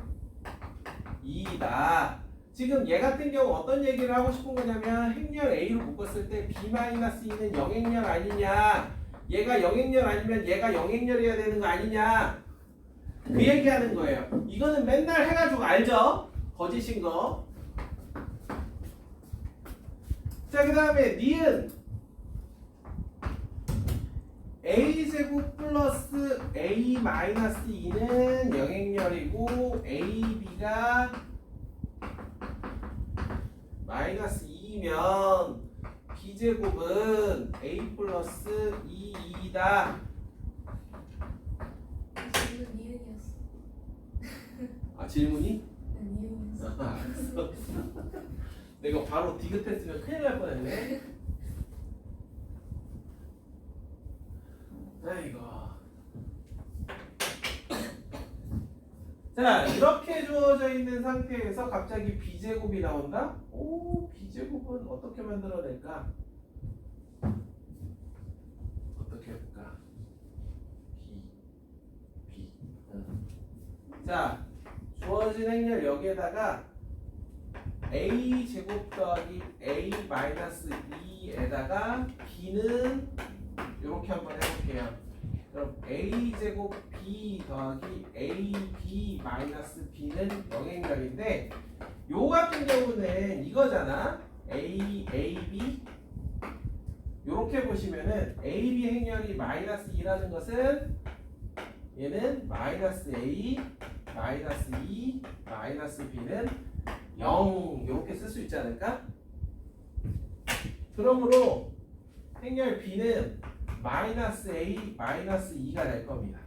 2이다. 지금 얘 같은 경우 어떤 얘기를 하고 싶은 거냐면 행렬 A로 묶었을 때 B-2는 영행열 아니냐, 얘가 영행열 아니면 얘가 영행열이어야 되는 거 아니냐, 그 얘기하는 거예요. 이거는 맨날 해가지고 알죠? 거짓인 거. 자, 그 다음에 니은 a제곱 플러스 a 마이너스 2는 영행열이고 ab가 마이너스 2면 b제곱은 a 플러스 2이다. 이거 니은이었어. 아, 질문이? 네, 니은이었어. 아, 알았어. 내가 바로 디귿했으면 큰일 날 뻔했네. 아이고. 자, 이렇게 주어져 있는 상태에서 갑자기 b제곱이 나온다? 오, b제곱은 어떻게 만들어낼까? 어떻게 해볼까? b. 자, 주어진 행렬 여기에다가 a제곱 더하기 a 마이너스 2에다가 b는 이렇게 한번 해볼게요. 그럼 a제곱 b 더하기 ab 마이너스 b는 영행열인데 요 같은 경우는 이거잖아. a, ab 요렇게 보시면은 ab 행렬이 마이너스 2라는 것은 얘는 마이너스 a 마이너스 2 마이너스 b는 0 이렇게 쓸 수 있지 않을까? 그러므로 행렬 b는 마이너스 a 마이너스 2가 될 겁니다.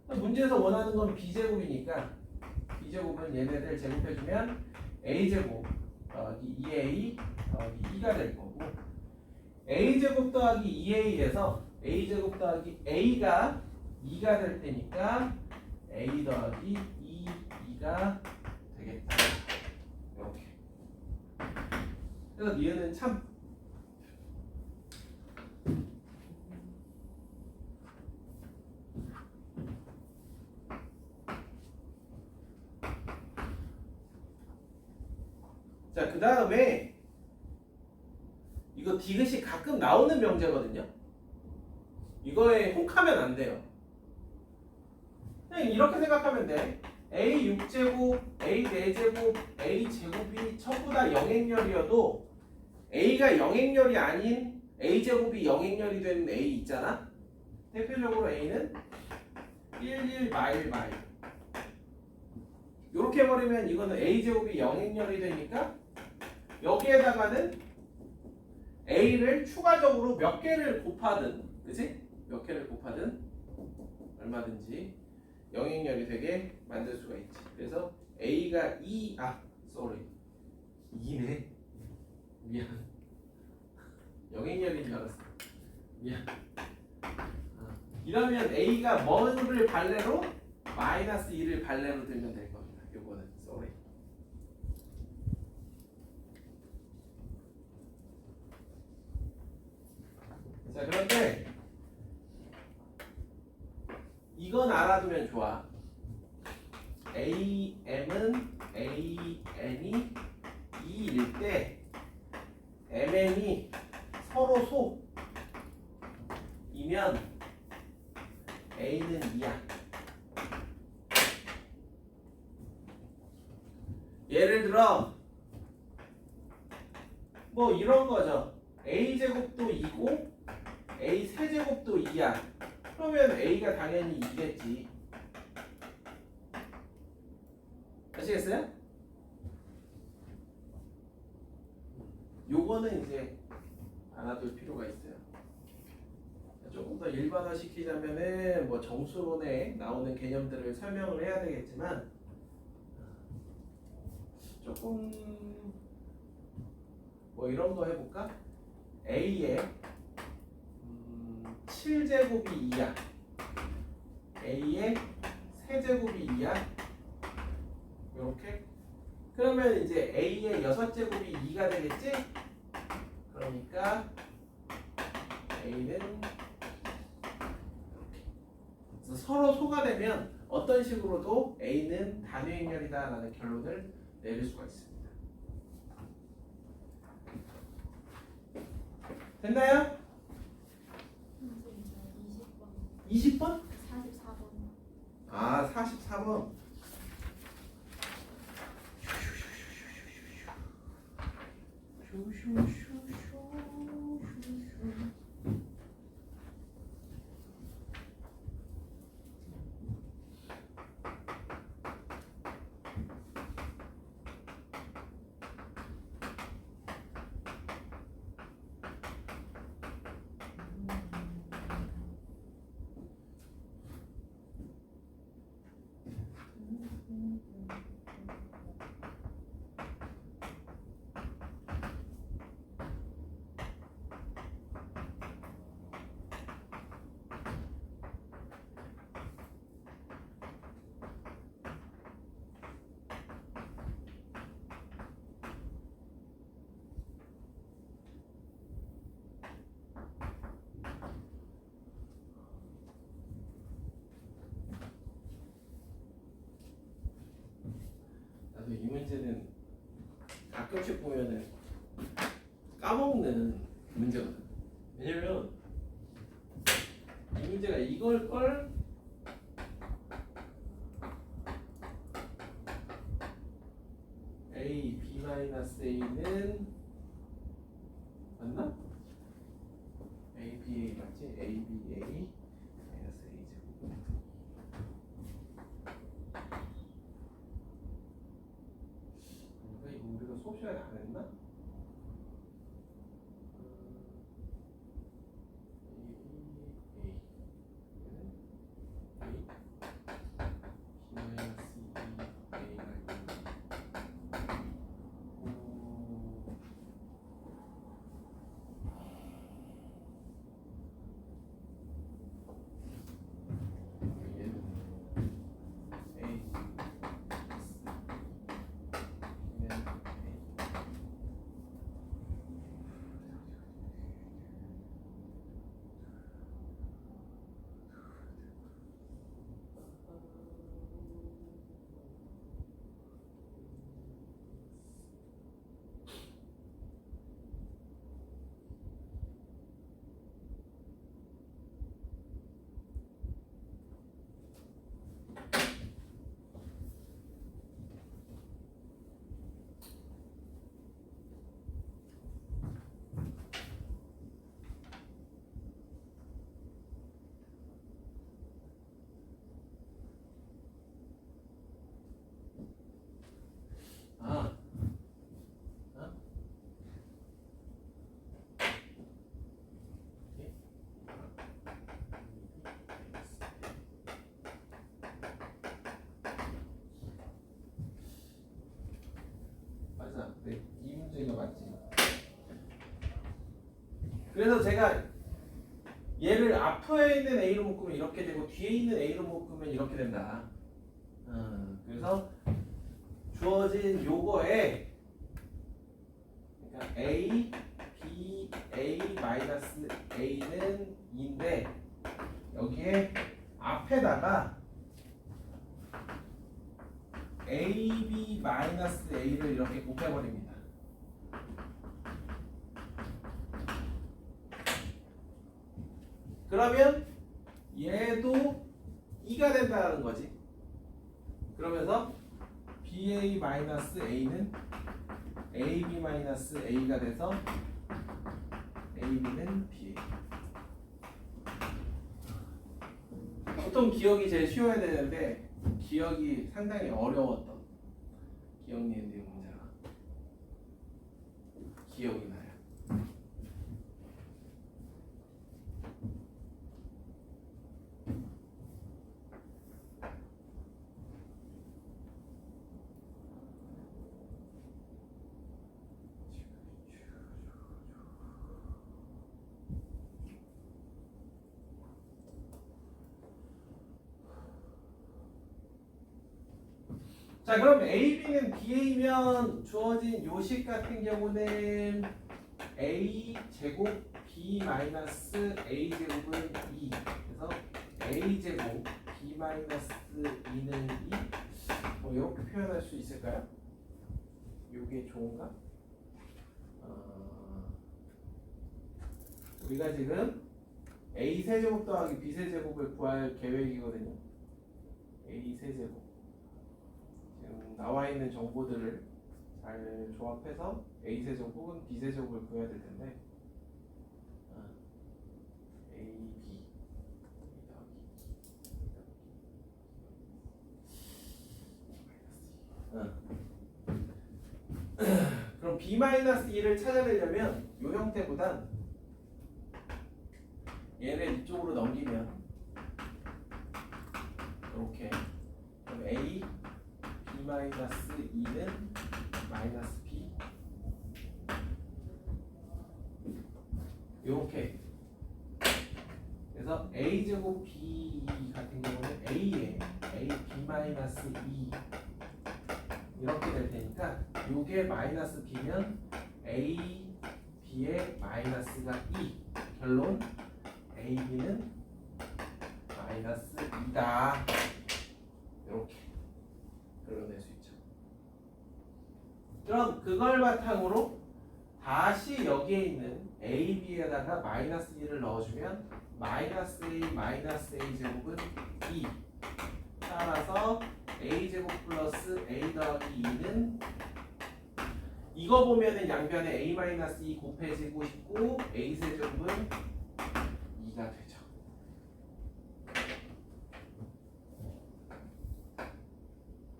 문제에서 원하는 건 b제곱이니까 b제곱은 얘네들 제곱해주면 a제곱 더하기 2a 더하기 2가 될 거고 a제곱 더하기 2a에서 a제곱 더하기 a가 2가 될 테니까 a 더하기 2가 되겠다. 이렇게. 그래서 니은은 참 자, 그 다음에 이거 디귿이 가끔 나오는 명제거든요. 이거에 혹하면 안 돼요. 그냥 이렇게 생각하면 돼. a 6제곱, a 4제곱, a 제곱이 전부 다 영행열이어도 a가 영행열이 아닌 a 제곱이 영행열이 되는 a 있잖아. 대표적으로 a는 1, 1, 마일, 마일. 이렇게 해버리면 이거는 a 제곱이 영행열이 되니까 여기에다가는 a를 추가적으로 몇 개를 곱하든, 그치? 몇 개를 곱하든 얼마든지 영행열이 되게 만들 수가 있지. 그래서 a가 2네. 미안. 영행열인 줄 알았어. 미안. 이러면 a가 뭐를 발레로? 마이너스 2를 발레로 들면 될 겁니다. 요거는 sorry. 자, 그런데 이건 알아두면 좋아. AM은 AN이 2일 때 MN이 서로 소이면 A는 2야. 예를 들어 뭐 이런 거죠. A제곱도 2고 A 세제곱도 2야. 그러면 A가 당연히 2겠지. 아시겠어요? 요거는 이제 알아둘 필요가 있어요. 조금 더 일반화 시키자면은 뭐 정수론에 나오는 개념들을 설명을 해야 되겠지만 조금 뭐 이런 거 해볼까? A의 7제곱이 2야. A의 세제곱이 2야. 이렇게. 그러면 이제 A의 6제곱이 2가 되겠지? 그러니까 A는 이렇게. 그래서 서로 소가 되면 어떤 식으로도 A는 단위행렬이다라는 결론을 내릴 수가 있습니다. 됐나요? 선생님 20번 20번? 44번 아, 44번. 나도 이 문제는 가끔씩 보면은 까먹는 문제거든. 왜냐면 이 문제가 이걸 걸 A, B-A는 맞나? A, B, A 맞지? A, B, A 마이너스 A 제곱. 이거 우리가 수업 시간에 안 했나? 아, 어? 맞아. 네, 이 문제가 맞지. 그래서 제가 얘를 앞에 있는 A로 묶으면 이렇게 되고 뒤에 있는 A로 묶으면 이렇게 된다. 그래서 주어진 요거에 그러니까 A, B, A 마이너스 A는 2인데 여기에 앞에다가 AB 마이너스 A를 이렇게 곱해버립니다. 그러면 얘도 2가 된다는 거지. 그러면서 BA-A는 AB-A가 돼서 AB는 BA. 보통 기억이 제일 쉬워야 되는데 기억이 상당히 어려웠던 기억니은의 문제라 기억이 나요. 자, 그럼 AB는 BA면 주어진 요식 같은 경우는 A 제곱 B 마이너스 A 제곱은 2. 그래서 A 제곱 B 마이너스 2는 2. 뭐 이렇게 표현할 수 있을까요? 이게 좋은가? 우리가 지금 A 세제곱 더하기 B 세제곱을 구할 계획이거든요. A 세제곱. 지금 나와 있는 정보들을 잘 조합해서 A 세제곱 혹은 B 세제곱을 구해야 될 텐데, A, B 그럼 B-2를 찾아내려면 이 형태보단 얘를 이쪽으로 넘기면 이렇게, 그럼 A B-2는 마이너스 B 이렇게. 그래서 A 제곱 B 같은 경우는 A에 A B-2 이렇게 될 테니까 요게 마이너스 B면 A B의 마이너스가 2. 결론 A B는 마이너스 2다. 이렇게 그려낼 수 있죠. 그럼 그걸 바탕으로 다시 여기에 있는 A B에다가 마이너스 2를 넣어주면 마이너스 A 마이너스 A 제곱은 2. 따라서 A 제곱 플러스 A 더하기 2는, 이거 보면은 양변에 A 마이너스 2 곱해지고 있고 A 세제곱은 2가 되죠.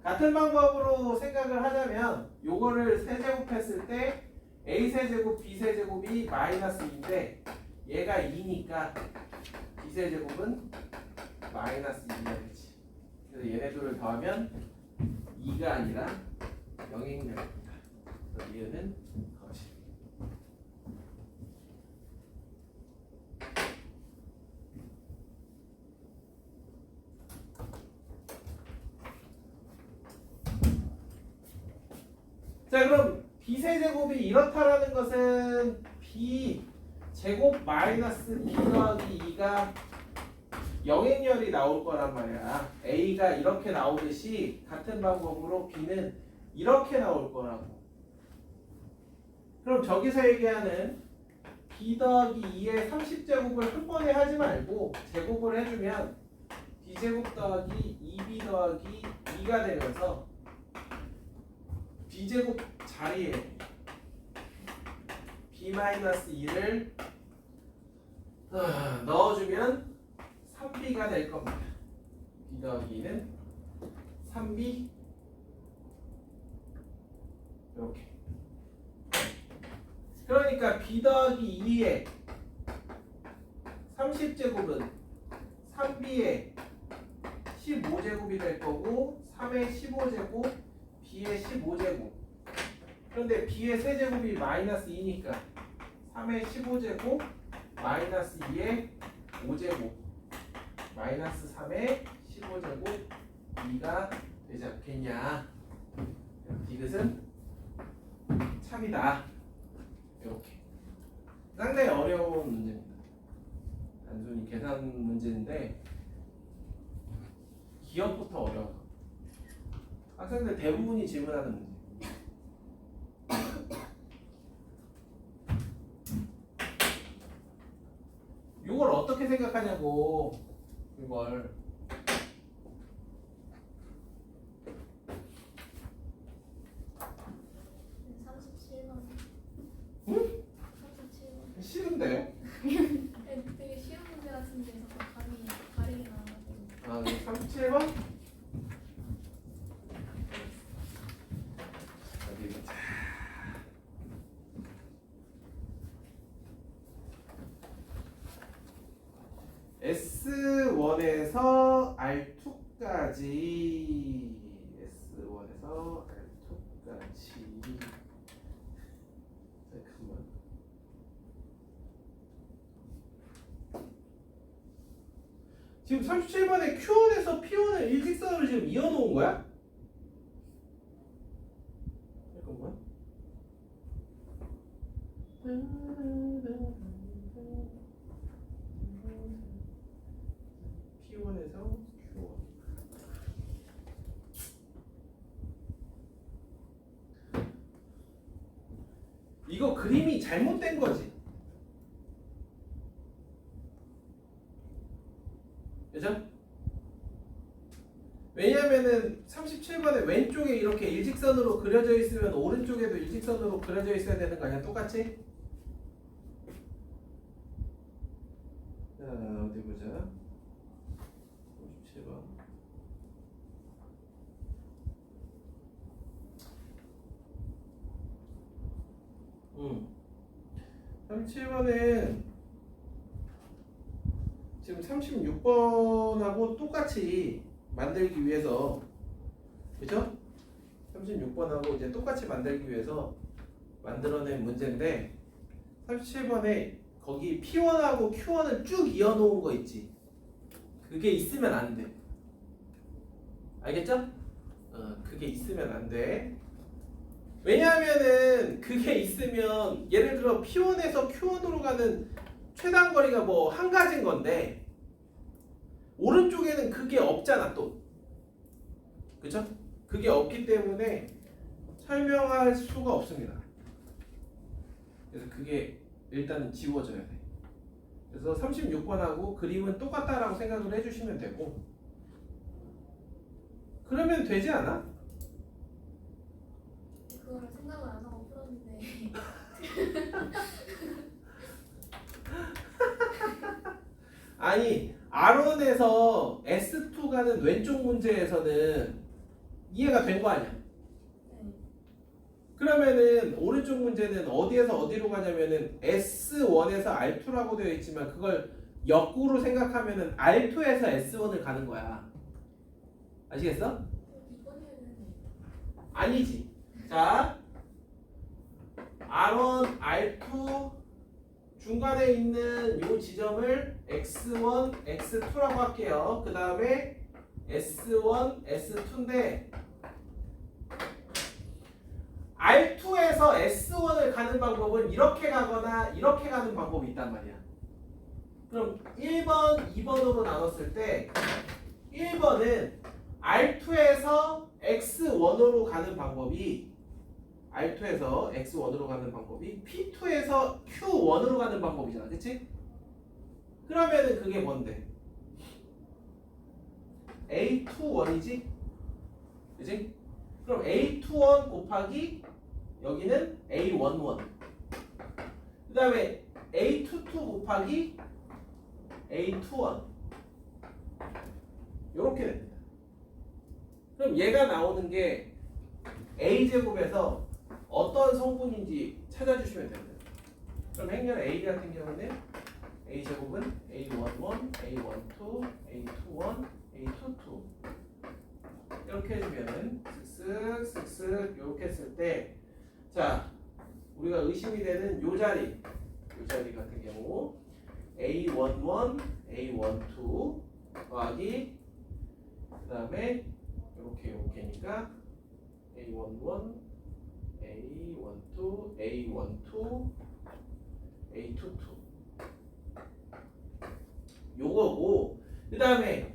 같은 방법으로 생각을 하자면 요거를 세제곱했을 때 A 세제곱 B 세제곱이 마이너스 2인데 얘가 2니까 B 세제곱은 마이너스 2가 되지. 그래서 얘네들을 더하면 2가 아니라 0이 이유는 거짓. 자, 그럼 B세제곱이 이렇다라는 것은 B제곱 마이너스 B 더하기 2가 영행열이 나올 거란 말이야. A가 이렇게 나오듯이 같은 방법으로 B는 이렇게 나올 거라고. 그럼 저기서 얘기하는 B 더하기 2의 30제곱을 한 번에 하지 말고 제곱을 해주면 B제곱 더하기 2B 더하기 2가 되면서 B제곱 자리에 B-2를 넣어주면 3B가 될 겁니다. B 더하기 2는 3B 이렇게. 그러니까 B 더하기 2의 30제곱은 3B의 15제곱이 될 거고 3의 15제곱, B의 15제곱. 그런데 B의 세제곱이 마이너스 2니까 3의 15제곱 마이너스 2의 5제곱 마이너스 3의 15제곱 2가 되지 않겠냐. 디귿은 참이다. 이렇게. 상당히 어려운 문제입니다. 단순히 계산 문제인데 기억부터 어려워. 학생들 대부분이 질문하는 문제. 이걸 어떻게 생각하냐고. 이걸 37번. 응? 37번. 싫은데? 되게 쉬운 문제 같은데 자꾸 감이 가리게 나와가지고. 아, 37번? 어디 보자. S1에서 R2까지 S1에서 R2까지 잠깐만. 지금 37번에 Q1에서 P1을 일직선으로 지금 이어놓은 거야? P1에서 Q1. 이거 그림이 잘못된 거지. 그죠? 왜냐면은 37번에 왼쪽에 이렇게 일직선으로 그려져 있으면 오른쪽에도 일직선으로 그려져 있어야 되는 거 아니야? 똑같이? 자, 어디 보자. 37번. 37번은 지금 36번하고 똑같이 만들기 위해서, 그죠? 36번하고 이제 똑같이 만들기 위해서 만들어낸 문제인데 37번에 거기 P1하고 Q1을 쭉 이어놓은 거 있지? 그게 있으면 안 돼. 알겠죠? 그게 있으면 안 돼. 왜냐하면은 그게 있으면 예를 들어 P1에서 Q1으로 가는 최단 거리가 뭐 한 가지인 건데 오른쪽에는 그게 없잖아 또. 그쵸? 그게 없기 때문에 설명할 수가 없습니다. 그래서 그게 일단은 지워져야 돼. 그래서 36번하고 그림은 똑같다라고 생각을 해주시면 되고 그러면 되지 않아? 그거를 생각을 안 하고 풀었는데 아니 R1에서 S2 가는 왼쪽 문제에서는 이해가 된 거 아니야? 네. 그러면은 오른쪽 문제는 어디에서 어디로 가냐면은 S1에서 R2라고 되어 있지만 그걸 역구로 생각하면은 R2에서 S1을 가는 거야. 아시겠어? 이번에는 아니지. 자, R1, R2 중간에 있는 요 지점을 X1, X2라고 할게요. 그 다음에 S1, S2인데 R2에서 S1을 가는 방법은 이렇게 가거나 이렇게 가는 방법이 있단 말이야. 그럼 1번, 2번으로 나눴을 때 1번은 R2에서 X1으로 가는 방법이 R2에서 X1으로 가는 방법이 P2에서 Q1으로 가는 방법이잖아. 그치? 그러면은 그게 뭔데? A21이지? 그치? 그럼 A21 곱하기 여기는 A11 그 다음에 A22 곱하기 A21 요렇게 됩니다. 그럼 얘가 나오는 게 A제곱에서 어떤 성분인지 찾아주시면 됩니다. 그럼 행렬 A 같은 경우는 A제곱은 A11, A12, A21, A22 이렇게 해주면은 쓱쓱 이렇게 했을 때 자 우리가 의심이 되는 요 자리 같은 경우 A11, A12 더하기 그 다음에 이렇게니까 A11, A12, A12, A22 요거고 그 다음에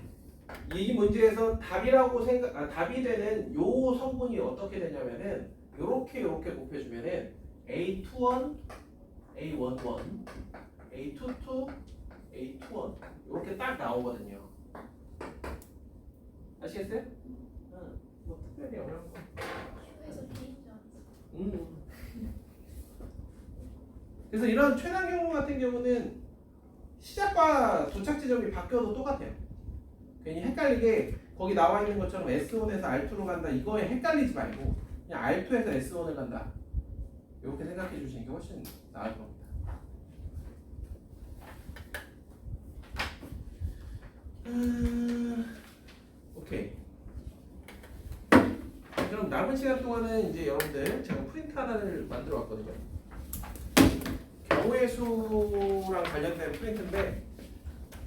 이 문제에서 답이 되는 요 성분이 어떻게 되냐면은 요렇게 곱해주면은 A21, A11, A22, A21 요렇게 딱 나오거든요. 아시겠어요? 응. 뭐 특별히 어려운 거. Q에서 B인 줄 알았어. 그래서 이런 최단 경우 같은 경우는 시작과 도착 지점이 바뀌어도 똑같아요. 괜히 헷갈리게 거기 나와 있는 것처럼 S1에서 R2로 간다 이거에 헷갈리지 말고 그냥 R2에서 S1을 간다 이렇게 생각해 주시는 게 훨씬 나을 겁니다. 오케이. 그럼 남은 시간 동안은 이제 여러분들 제가 프린트 하나를 만들어 왔거든요. 경우의 수랑 관련된 프린트인데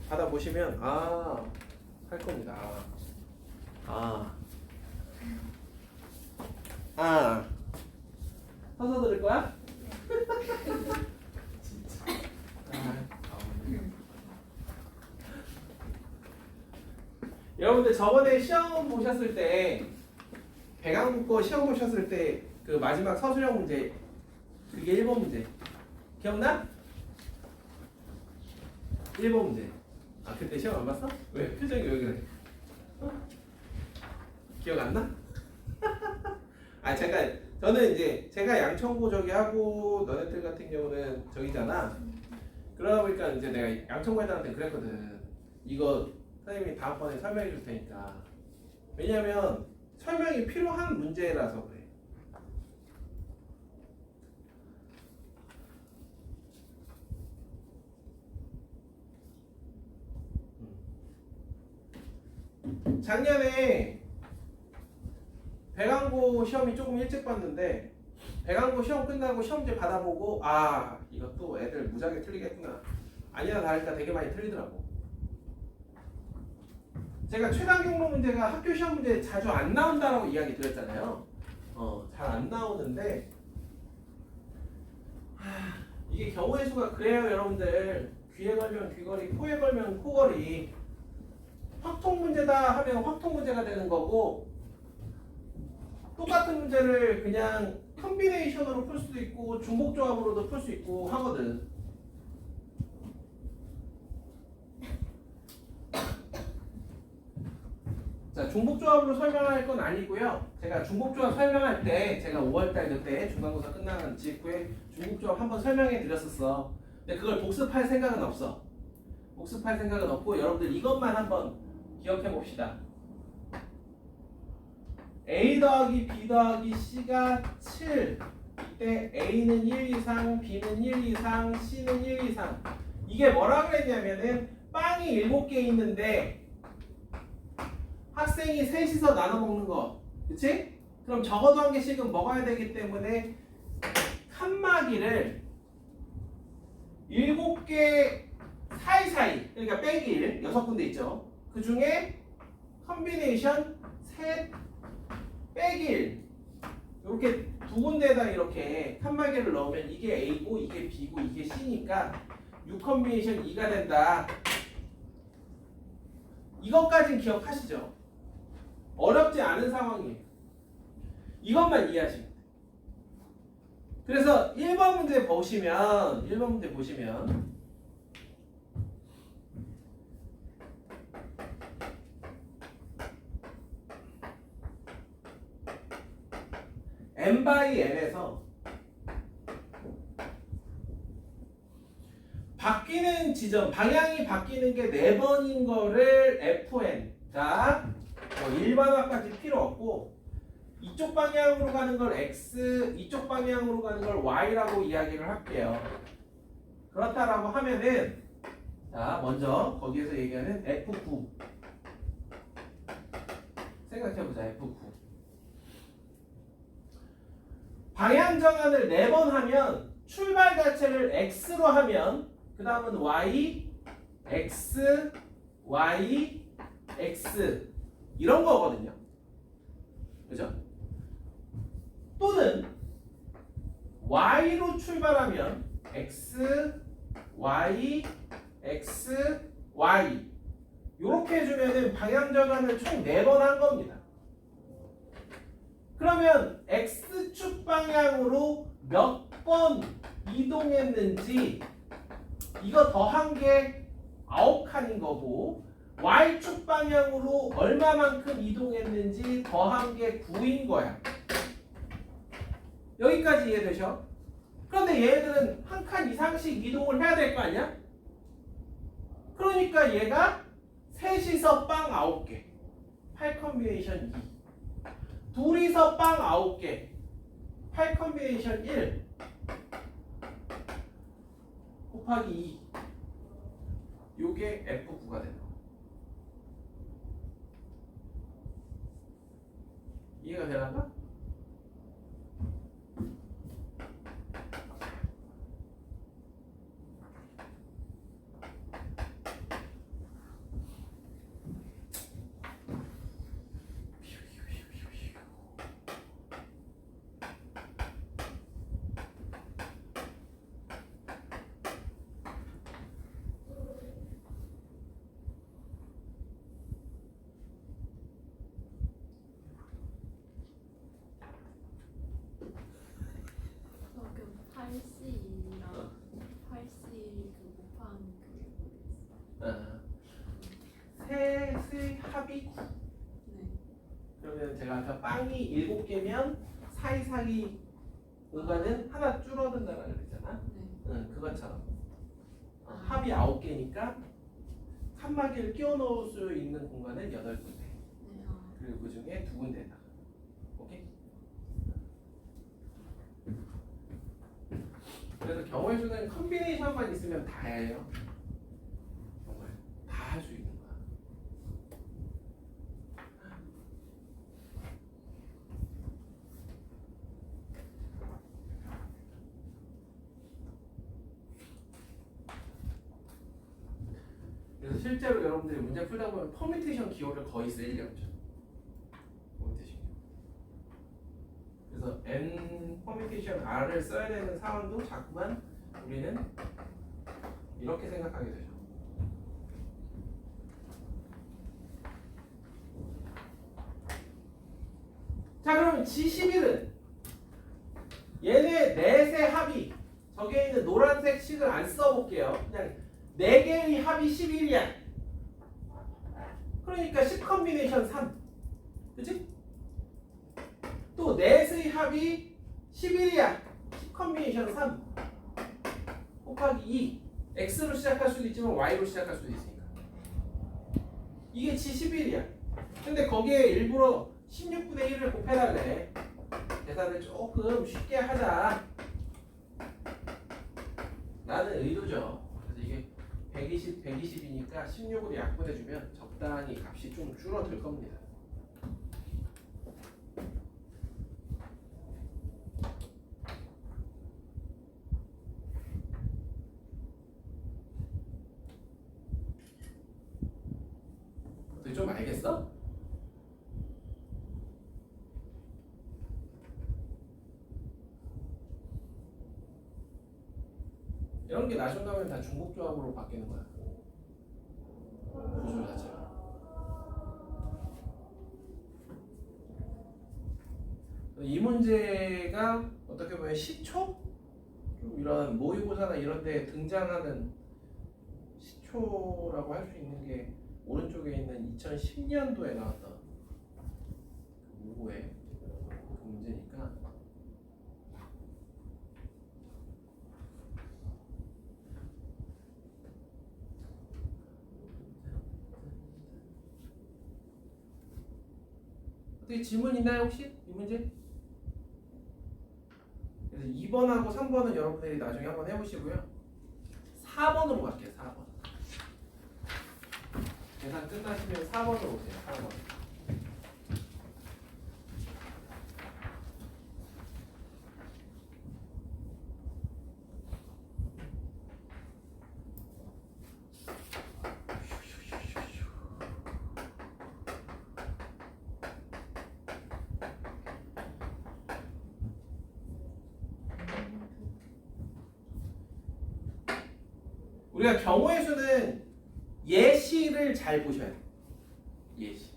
받아보시면 할 겁니다. 서서 들을 거야? 여러분들 저번에 시험 보셨을 때 배강국어 시험 보셨을 때 그 마지막 서술형 문제 그게 1번 문제 기억나? 1번 문제. 아 그때 시험 안 봤어? 왜? 표정이 왜 그래? 어? 기억 안 나? 아 잠깐 저는 이제 제가 양천고 저기 하고 너네들 같은 경우는 저기잖아. 그러다 보니까 이제 내가 양천고 애들한테 그랬거든. 이거 선생님이 다음번에 설명해 줄 테니까. 왜냐면 설명이 필요한 문제라서 그래. 작년에 배강고 시험이 조금 일찍 봤는데 배강고 시험 끝나고 시험지 받아보고 아 이것도 애들 무지하게 틀리겠구나. 아니나 다를까 되게 많이 틀리더라고. 제가 최단 경로 문제가 학교 시험 문제에 자주 안 나온다라고 이야기 드렸잖아요. 잘 안 나오는데 이게 경우의 수가 그래요 여러분들. 귀에 걸면 귀걸이, 코에 걸면 코걸이. 확통 문제다 하면 확통 문제가 되는 거고 똑같은 문제를 그냥 컨비네이션으로 풀 수도 있고 중복 조합으로도 풀 수 있고 하거든. 자, 중복 조합으로 설명할 건 아니고요. 제가 중복 조합 설명할 때 제가 5월달 그때 중간고사 끝나는 직후에 중복 조합 한번 설명해 드렸었어. 근데 그걸 복습할 생각은 없어. 복습할 생각은 없고 여러분들 이것만 한번 기억해 봅시다. A 더하기 B 더하기 C가 7. 이때 A는 1 이상, B는 1 이상, C는 1 이상. 이게 뭐라 그랬냐면은 빵이 7개 있는데 학생이 셋이서 나눠 먹는 거. 그치? 그럼 적어도 한 개씩은 먹어야 되기 때문에 칸막이를 7개 사이사이, 그러니까 빼기 1, 6군데 있죠. 그 중에 컨비네이션 셋 빼기 1 이렇게 두 군데에다 이렇게 칸막이를 넣으면 이게 A고 이게 B고 이게 C니까 6컨비네이션 2가 된다. 이것까진 기억하시죠? 어렵지 않은 상황이에요. 이것만 이해하시면 돼요. 그래서 1번 문제 보시면 n by n에서 바뀌는 지점, 방향이 바뀌는 게 4번인 거를 fn. 자, 일반화까지 필요 없고 이쪽 방향으로 가는 걸 x, 이쪽 방향으로 가는 걸 y라고 이야기를 할게요. 그렇다라고 하면은 자, 먼저 거기에서 얘기하는 f9 생각해보자. f9 방향 전환을 4번 하면 출발 자체를 x로 하면 그 다음은 y, x, y, x 이런 거거든요. 그죠? 또는 y로 출발하면 x, y, x, y 이렇게 해주면은 방향 전환을 총 4번 한 겁니다. 그러면 x축 방향으로 몇 번 이동했는지 이거 더한 게 9칸인 거고 y축 방향으로 얼마만큼 이동했는지 더한 게 9인 거야. 여기까지 이해되셔? 그런데 얘들은 한 칸 이상씩 이동을 해야 될 거 아니야? 그러니까 얘가 셋이서 빵 9개 8컨비네이션 2 둘이서 빵 9개 8컨비네이션 1 곱하기 2 요게 F9가 되는 거. 이해가 되나봐? 합이 9. 네. 그러면 제가 아까 빵이 7개면 사이사이 공간은 하나 줄어든다고 그랬잖아. 네. 응, 그것처럼 합이 9개니까 칸막이를 끼워 넣을 수 있는 공간은 8군데. 네. 그리고 그 중에 2군데다. 오케이? 그래서 경우의 수는 컨비네이션만 있으면 다예요. 정말 다 할 수 있는 거야. 그래서 실제로 여러분들이 문제 풀다 보면 퍼뮤테이션 기호를 거의 쓸 일이 없죠. 퍼뮤테이션 기호. 그래서 n 퍼뮤테이션 r을 써야 되는 상황도 자꾸만 우리는 이렇게 생각하게 되죠. 자, 그럼 G11은 얘네 넷의 합이 저기에 있는 노란색 식을 안 써볼게요. 그냥 4개의 합이 11이야. 그러니까 10 컨비네이션 3. 그치? 또 넷의 합이 11이야. 10 컨비네이션 3 곱하기 2. X로 시작할 수도 있지만 Y로 시작할 수도 있으니까. 이게 G11이야. 근데 거기에 일부러 16분의 1을 곱해달래. 계산을 조금 쉽게 하자 라는 의도죠. 그래서 이게 120, 120이니까 16으로 약분해주면 적당히 값이 좀 줄어들 겁니다. 어떻게 좀 알겠어? 이런 게 나중 가면 다 중복 조합으로 바뀌는 거야. 구조 자체가. 이 문제가 어떻게 보면 시초? 좀 이런 모의고사나 이런 데 등장하는 시초라고 할 수 있는 게 오른쪽에 있는 2010년도에 나왔던 모고의 그 문제니까. 어떻게 질문 있나요 혹시? 이 문제? 그래서 2번하고 3번은 여러분들이 나중에 한번 해보시고요. 4번으로 갈게요. 4번. 계산 끝나시면 4번으로 오세요. 4번. 우리가 경우의 수는 예시를 잘 보셔야 돼요. 예시.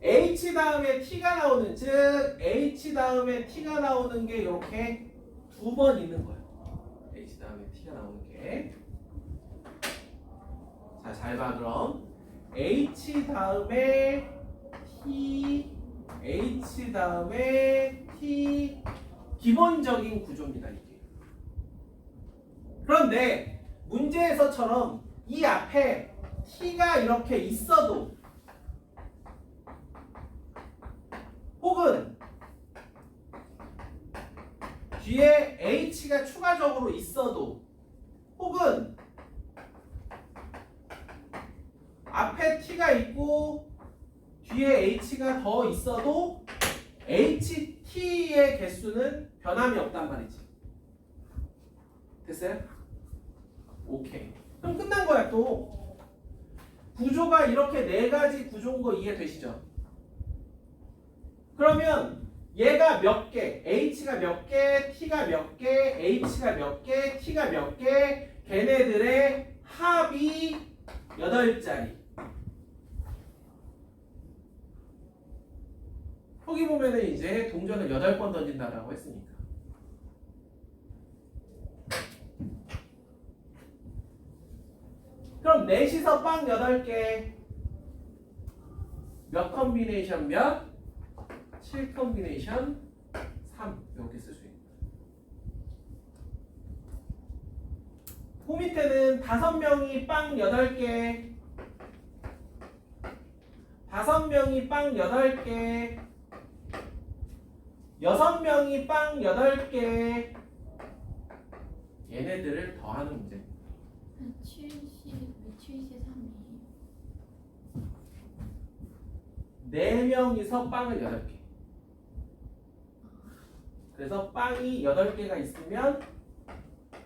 H 다음에 T가 나오는, 즉 H 다음에 T가 나오는 게 이렇게 2번 있는 거예요. H 다음에 T가 나오는 게. 자, 잘 봐 그럼. H 다음에 T, H 다음에 T, 기본적인 구조입니다. 이게. 그런데 문제에서처럼 이 앞에 T가 이렇게 있어도 혹은 뒤에 H가 추가적으로 있어도 혹은 앞에 T가 있고 뒤에 H가 더 있어도 HT의 개수는 변함이 없단 말이지. 됐어요? 오케이. 그럼 끝난 거야 또. 구조가 이렇게 4가지 구조인 거 이해되시죠? 그러면 얘가 몇 개, H가 몇 개, T가 몇 개, H가 몇 개, T가 몇 개, 걔네들의 합이 8자리. 거기 보면은 이제 동전을 8번 던진다라고 했으니까. 그럼 넷이서 빵 8개, 몇 컨비네이션 몇? 7 컨비네이션 3 이렇게 쓸 수 있는 거예요. 그 밑에는 5명이 빵 8개 5명이 빵 8개 6명이 빵 8개 얘네들을 더하는 문제. 73이에요. 4명이서 빵을 8개. 그래서 빵이 8개가 있으면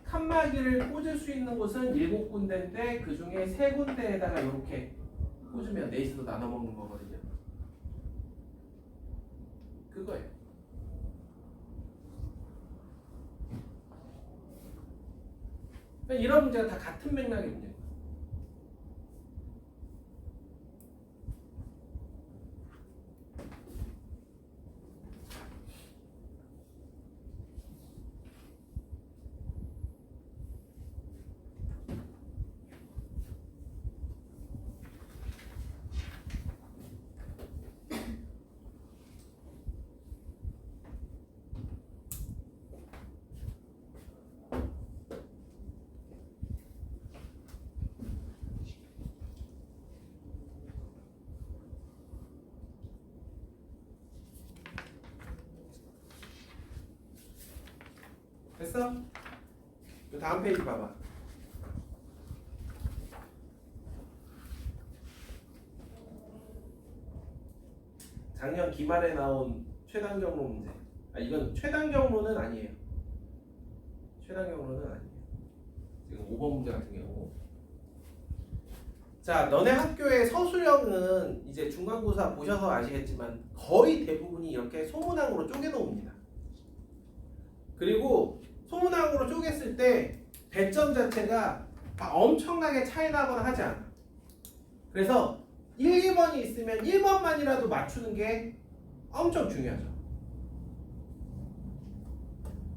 칸막이를 꽂을 수 있는 곳은 7군데인데 그 중에 3군데에다가 이렇게 꽂으면 4시도 나눠 먹는 거거든요. 그거예요. 이런 문제가 다 같은 맥락의 문제예요. 됐어? 그 다음 페이지 봐봐. 작년 기말에 나온 최단 경로 문제. 이건 최단 경로는 아니에요. 최단 경로는 아니에요. 지금 5번 문제 같은 경우. 자, 너네 학교의 서술형은 이제 중간고사 보셔서 아시겠지만 거의 대부분이 이렇게 소문항으로 쪼개놓습니다. 그리고 소문항으로 쪼갰을 때 배점 자체가 막 엄청나게 차이 나거나 하지 않아. 그래서 1, 2번이 있으면 1번만이라도 맞추는 게 엄청 중요하죠.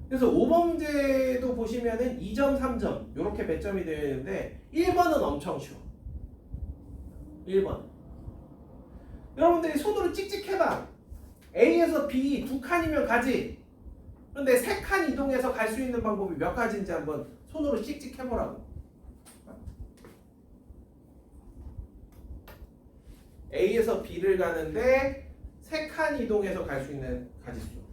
그래서 5번 문제도 보시면은 2점, 3점 이렇게 배점이 되어 있는데 1번은 엄청 쉬워. 1번. 여러분들이 손으로 찍찍 해봐. A에서 B 2칸이면 가지. 그런데 3칸 이동해서 갈 수 있는 방법이 몇 가지인지 한번 손으로 찍찍 해보라고. A에서 B를 가는데 3칸 이동해서 갈 수 있는 가지수.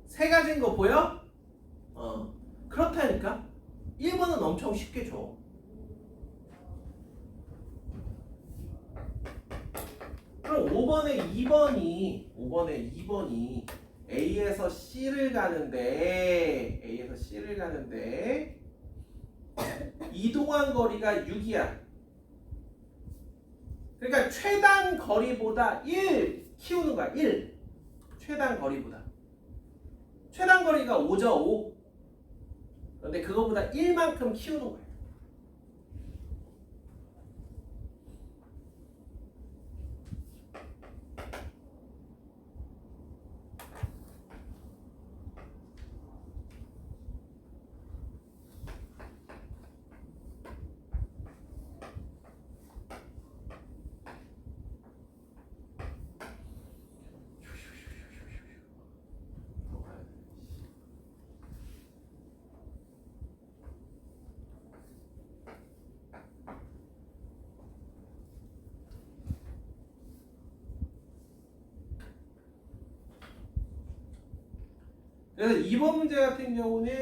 세 가지인 거 보여? 그렇다니까. 1번은 엄청 쉽게 줘. 그럼 5번에 2번이 A에서 C를 가는데 이동한 거리가 6이야. 그러니까 최단 거리보다 1 키우는 거야. 1. 최단 거리보다. 최단 거리가 5죠. 5. 그런데 그거보다 1만큼 키우는 거예요. 그래서 2번 문제 같은 경우는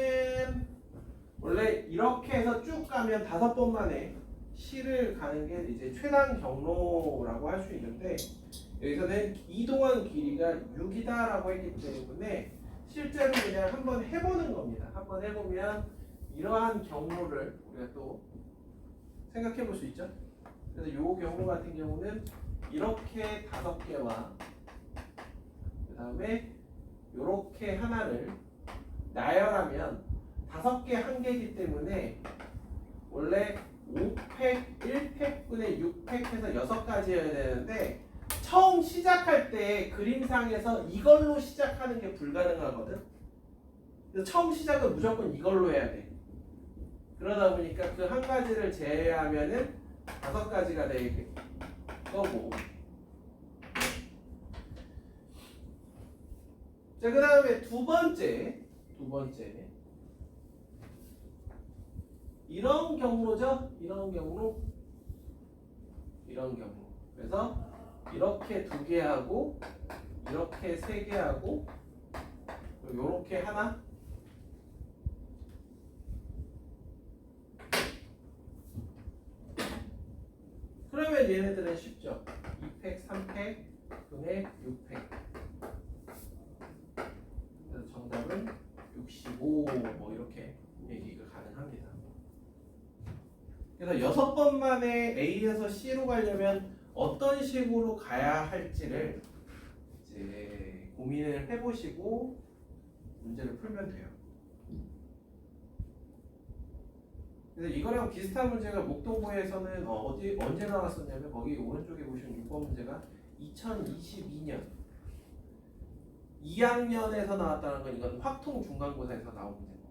원래 이렇게 해서 쭉 가면 5번 만에 C를 가는 게 이제 최단 경로라고 할 수 있는데 여기서는 이동한 길이가 6이다라고 했기 때문에 실제로 그냥 한번 해보는 겁니다. 한번 해보면 이러한 경로를 우리가 또 생각해 볼 수 있죠. 그래서 이 경로 같은 경우는 이렇게 5개와 그 다음에 이렇게 하나를 나열하면 5개 한 개이기 때문에 원래 5팩, 1팩분의 6팩 해서 6가지여야 되는데 처음 시작할 때 그림상에서 이걸로 시작하는 게 불가능하거든. 그래서 처음 시작은 무조건 이걸로 해야 돼. 그러다 보니까 그 한 가지를 제외하면은 5가지가 될 거고. 자, 그 다음에 두 번째 이런 경로죠. 이런 경로. 그래서 이렇게 2개 하고 이렇게 3개 하고 요렇게 하나. 그러면 얘네들은 쉽죠. 2팩, 3팩 분의 6팩. 그래서 정답은 65 뭐 이렇게 얘기가 가능합니다. 그래서 6번 만에 A에서 C로 가려면 어떤 식으로 가야 할지를 이제 고민을 해보시고 문제를 풀면 돼요. 그래서 이거랑 비슷한 문제가 목동고에서는 언제 나왔었냐면 거기 오른쪽에 보시면 6번 문제가 2022년 2학년에서 나왔다는 건 이건 확통 중간고사에서 나온 문제입니다.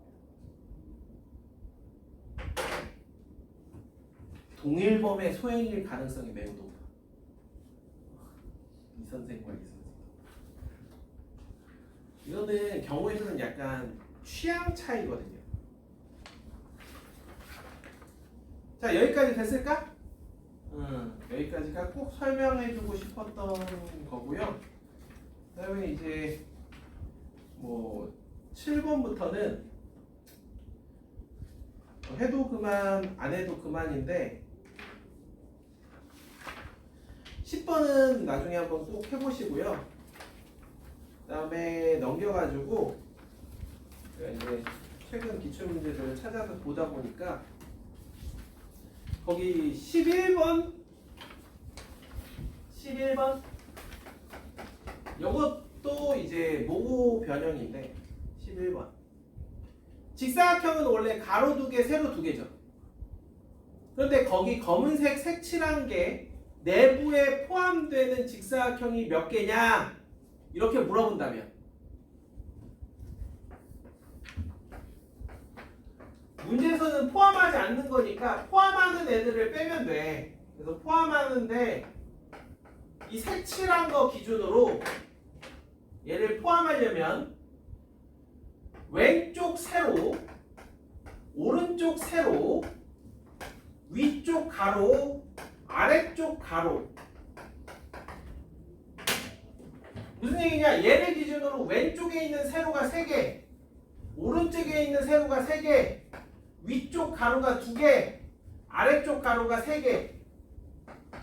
동일범의 소행일 가능성이 매우 높아. 이 선생과 이 선생. 이거는 경우에 따른 약간 취향 차이거든요. 자, 여기까지 됐을까? 여기까지가 꼭 설명해주고 싶었던 거고요. 그다음에 이제 뭐 7번부터는 해도 그만 안 해도 그만인데 10번은 나중에 한번 꼭 해보시고요. 그다음에 넘겨가지고 제가 이제 최근 기출문제들을 찾아서 보다 보니까 거기 11번 요것도 이제 모고 변형인데 11번 직사각형은 원래 가로 2개, 세로 2개죠. 그런데 거기 검은색 색칠한 게 내부에 포함되는 직사각형이 몇 개냐 이렇게 물어본다면 문제에서는 포함하지 않는 거니까 포함하는 애들을 빼면 돼. 그래서 포함하는데 이 색칠한 거 기준으로 얘를 포함하려면 왼쪽 세로, 오른쪽 세로, 위쪽 가로, 아래쪽 가로. 무슨 얘기냐? 얘를 기준으로 왼쪽에 있는 세로가 3개, 오른쪽에 있는 세로가 3개, 위쪽 가로가 2개, 아래쪽 가로가 3개.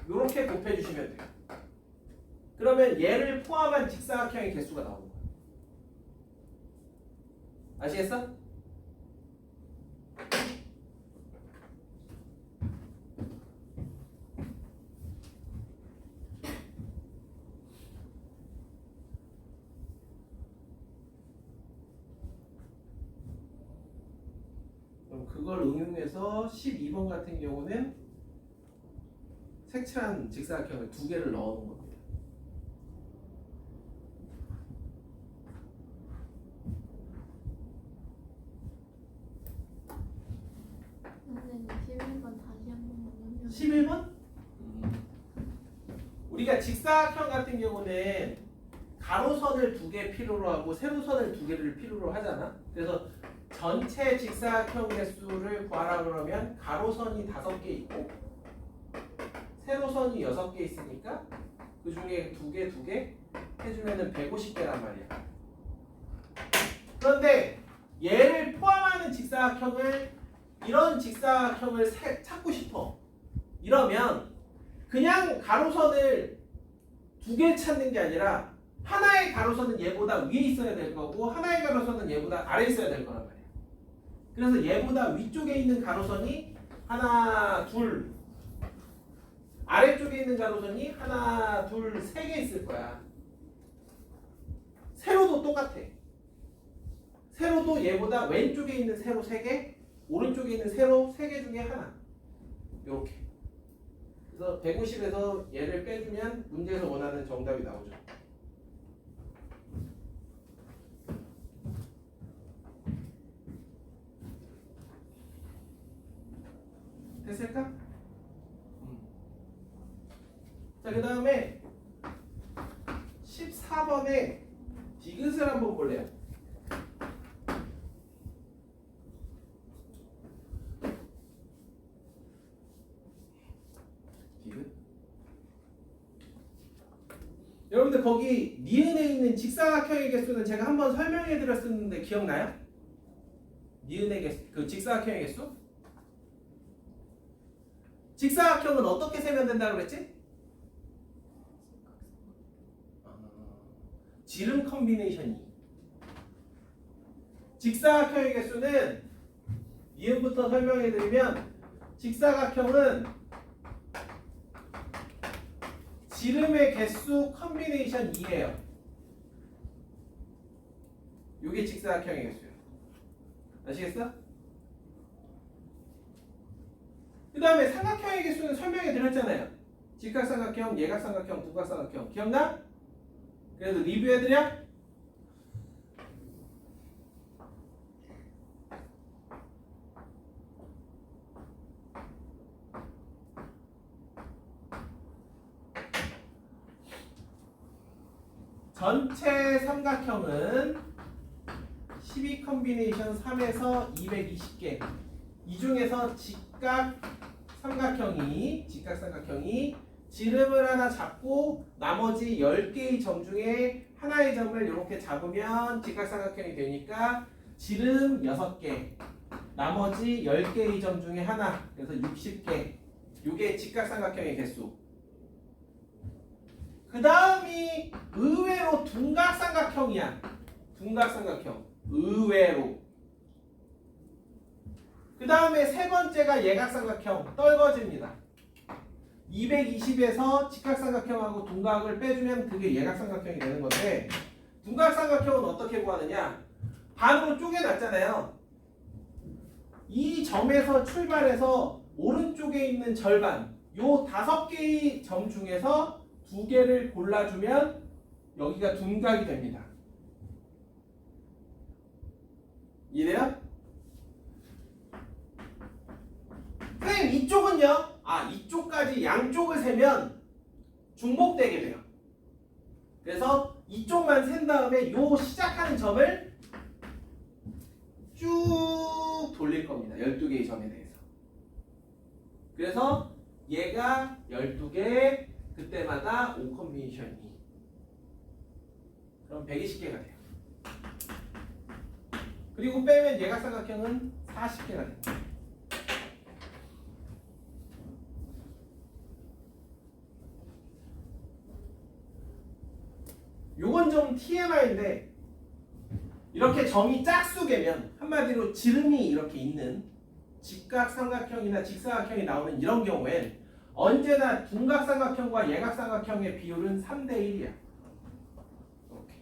이렇게 곱해주시면 돼요. 그러면 얘를 포함한 직사각형의 개수가 나오는 거예요. 아시겠어? 그럼 그걸 응용해서 12번 같은 경우는 색칠한 직사각형을 2개를 넣어놓은 겁니다. 선생님 11번 다시 한 번만 11번? 우리가 직사각형 같은 경우는 가로선을 2개 필요로 하고 세로선을 2개를 필요로 하잖아. 그래서 전체 직사각형 개수를 구하라 그러면 가로선이 5개 있고 세로선이 6개 있으니까 그 중에 2개 해주면은 150개란 말이야. 그런데 얘를 포함하는 직사각형을 이런 직사각형을 찾고 싶어. 이러면 그냥 가로선을 2개 찾는 게 아니라 하나의 가로선은 얘보다 위에 있어야 될 거고 하나의 가로선은 얘보다 아래에 있어야 될 거란 말이야. 그래서 얘보다 위쪽에 있는 가로선이 하나, 둘, 아래쪽에 있는 가로선이 하나, 둘, 3개 있을 거야. 세로도 똑같아. 세로도 얘보다 왼쪽에 있는 세로 3개, 오른쪽에 있는 세로 3개 중에 하나. 요렇게. 그래서 150에서 얘를 빼주면 문제에서 원하는 정답이 나오죠. 됐을까? 자, 그 다음에 14번에 디귿을 한번 볼래요? 디귿. 여러분들 거기 니은에 있는 직사각형의 개수는 제가 한번 설명해 드렸었는데 기억나요? 니은의 개수, 그 직사각형의 개수? 직사각형은 어떻게 세면 된다고 그랬지? 지름 컨비네이션이. 직사각형의 개수는 니은부터 설명해 드리면 직사각형은 지름의 개수 컨비네이션 2예요. 이게 직사각형의 개수예요. 아시겠어? 그 다음에 삼각형의 개수는 설명해 드렸잖아요. 직각삼각형, 예각삼각형, 둔각삼각형. 기억나? 그래도 리뷰해 드려? 전체 삼각형은 12 컨비네이션 3에서 220개. 이 중에서 직각삼각형이 지름을 하나 잡고 나머지 10개의 점 중에 하나의 점을 이렇게 잡으면 직각삼각형이 되니까 지름 6개, 나머지 10개의 점 중에 하나, 그래서 60개. 이게 직각삼각형의 개수. 그 다음이 의외로 둔각삼각형이야. 둔각삼각형. 의외로. 그 다음에 세 번째가 예각삼각형. 떨궈집니다. 220에서 직각삼각형하고 둔각을 빼주면 그게 예각삼각형이 되는 건데, 둔각삼각형은 어떻게 구하느냐? 반으로 쪼개놨잖아요. 이 점에서 출발해서 오른쪽에 있는 절반, 요 5개의 점 중에서 2개를 골라주면 여기가 둔각이 됩니다. 이해돼요? 선생님 이쪽은요? 이쪽까지 양쪽을 세면 중복되게 돼요. 그래서 이쪽만 센 다음에 요 시작하는 점을 쭉 돌릴 겁니다. 12개의 점에 대해서. 그래서 얘가 12개, 그때마다 5 컨비네이션 2. 그럼 120개가 돼요. 그리고 빼면 예각삼각형은 40개가 됩니다. 요건 좀 TMI인데, 이렇게 점이 짝수개면 한마디로 지름이 이렇게 있는 직각삼각형이나 직사각형이 나오는 이런 경우엔 언제나 둔각삼각형과 예각삼각형의 비율은 3대1이야. 이렇게.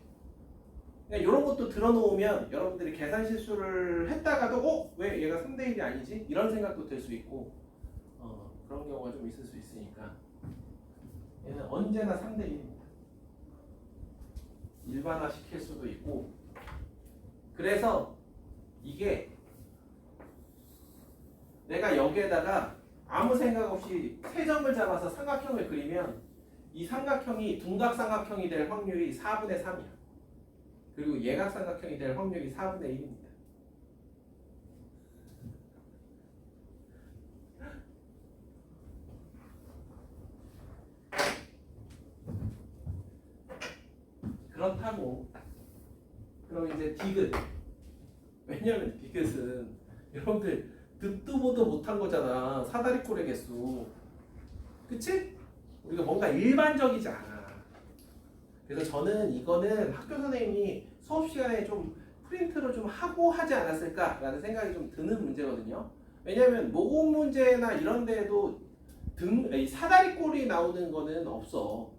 그러니까 이런 것도 들어놓으면 여러분들이 계산 실수를 했다가도 왜 얘가 3대1이 아니지? 이런 생각도 들 수 있고 그런 경우가 좀 있을 수 있으니까 얘는 언제나 3대1입니다. 일반화 시킬 수도 있고. 그래서 이게 내가 여기에다가 아무 생각 없이 세 점을 잡아서 삼각형을 그리면 이 삼각형이 둔각삼각형이 될 확률이 4분의 3이야. 그리고 예각삼각형이 될 확률이 4분의 1입니다. 그렇다고 그럼 이제 디귿. 왜냐면 디귿은 여러분들 듣도 보도 못한 거잖아. 사다리꼴의 개수. 그치? 우리가 뭔가 일반적이지 않아. 그래서 저는 이거는 학교 선생님이 수업 시간에 좀 프린트를 좀 하고 하지 않았을까라는 생각이 좀 드는 문제거든요. 왜냐면 모공 문제나 이런 데에도 사다리꼴이 나오는 거는 없어.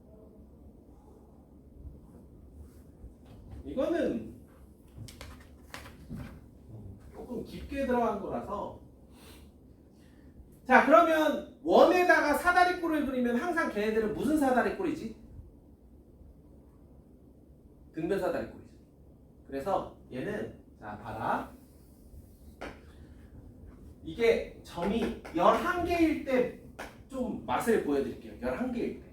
이거는 조금 깊게 들어간 거라서 자, 그러면 원에다가 사다리꼴을 그리면 항상 걔네들은 무슨 사다리꼴이지? 등변 사다리꼴이지. 그래서 얘는 자 봐라. 이게 점이 11개일 때 좀 맛을 보여드릴게요. 11개일 때.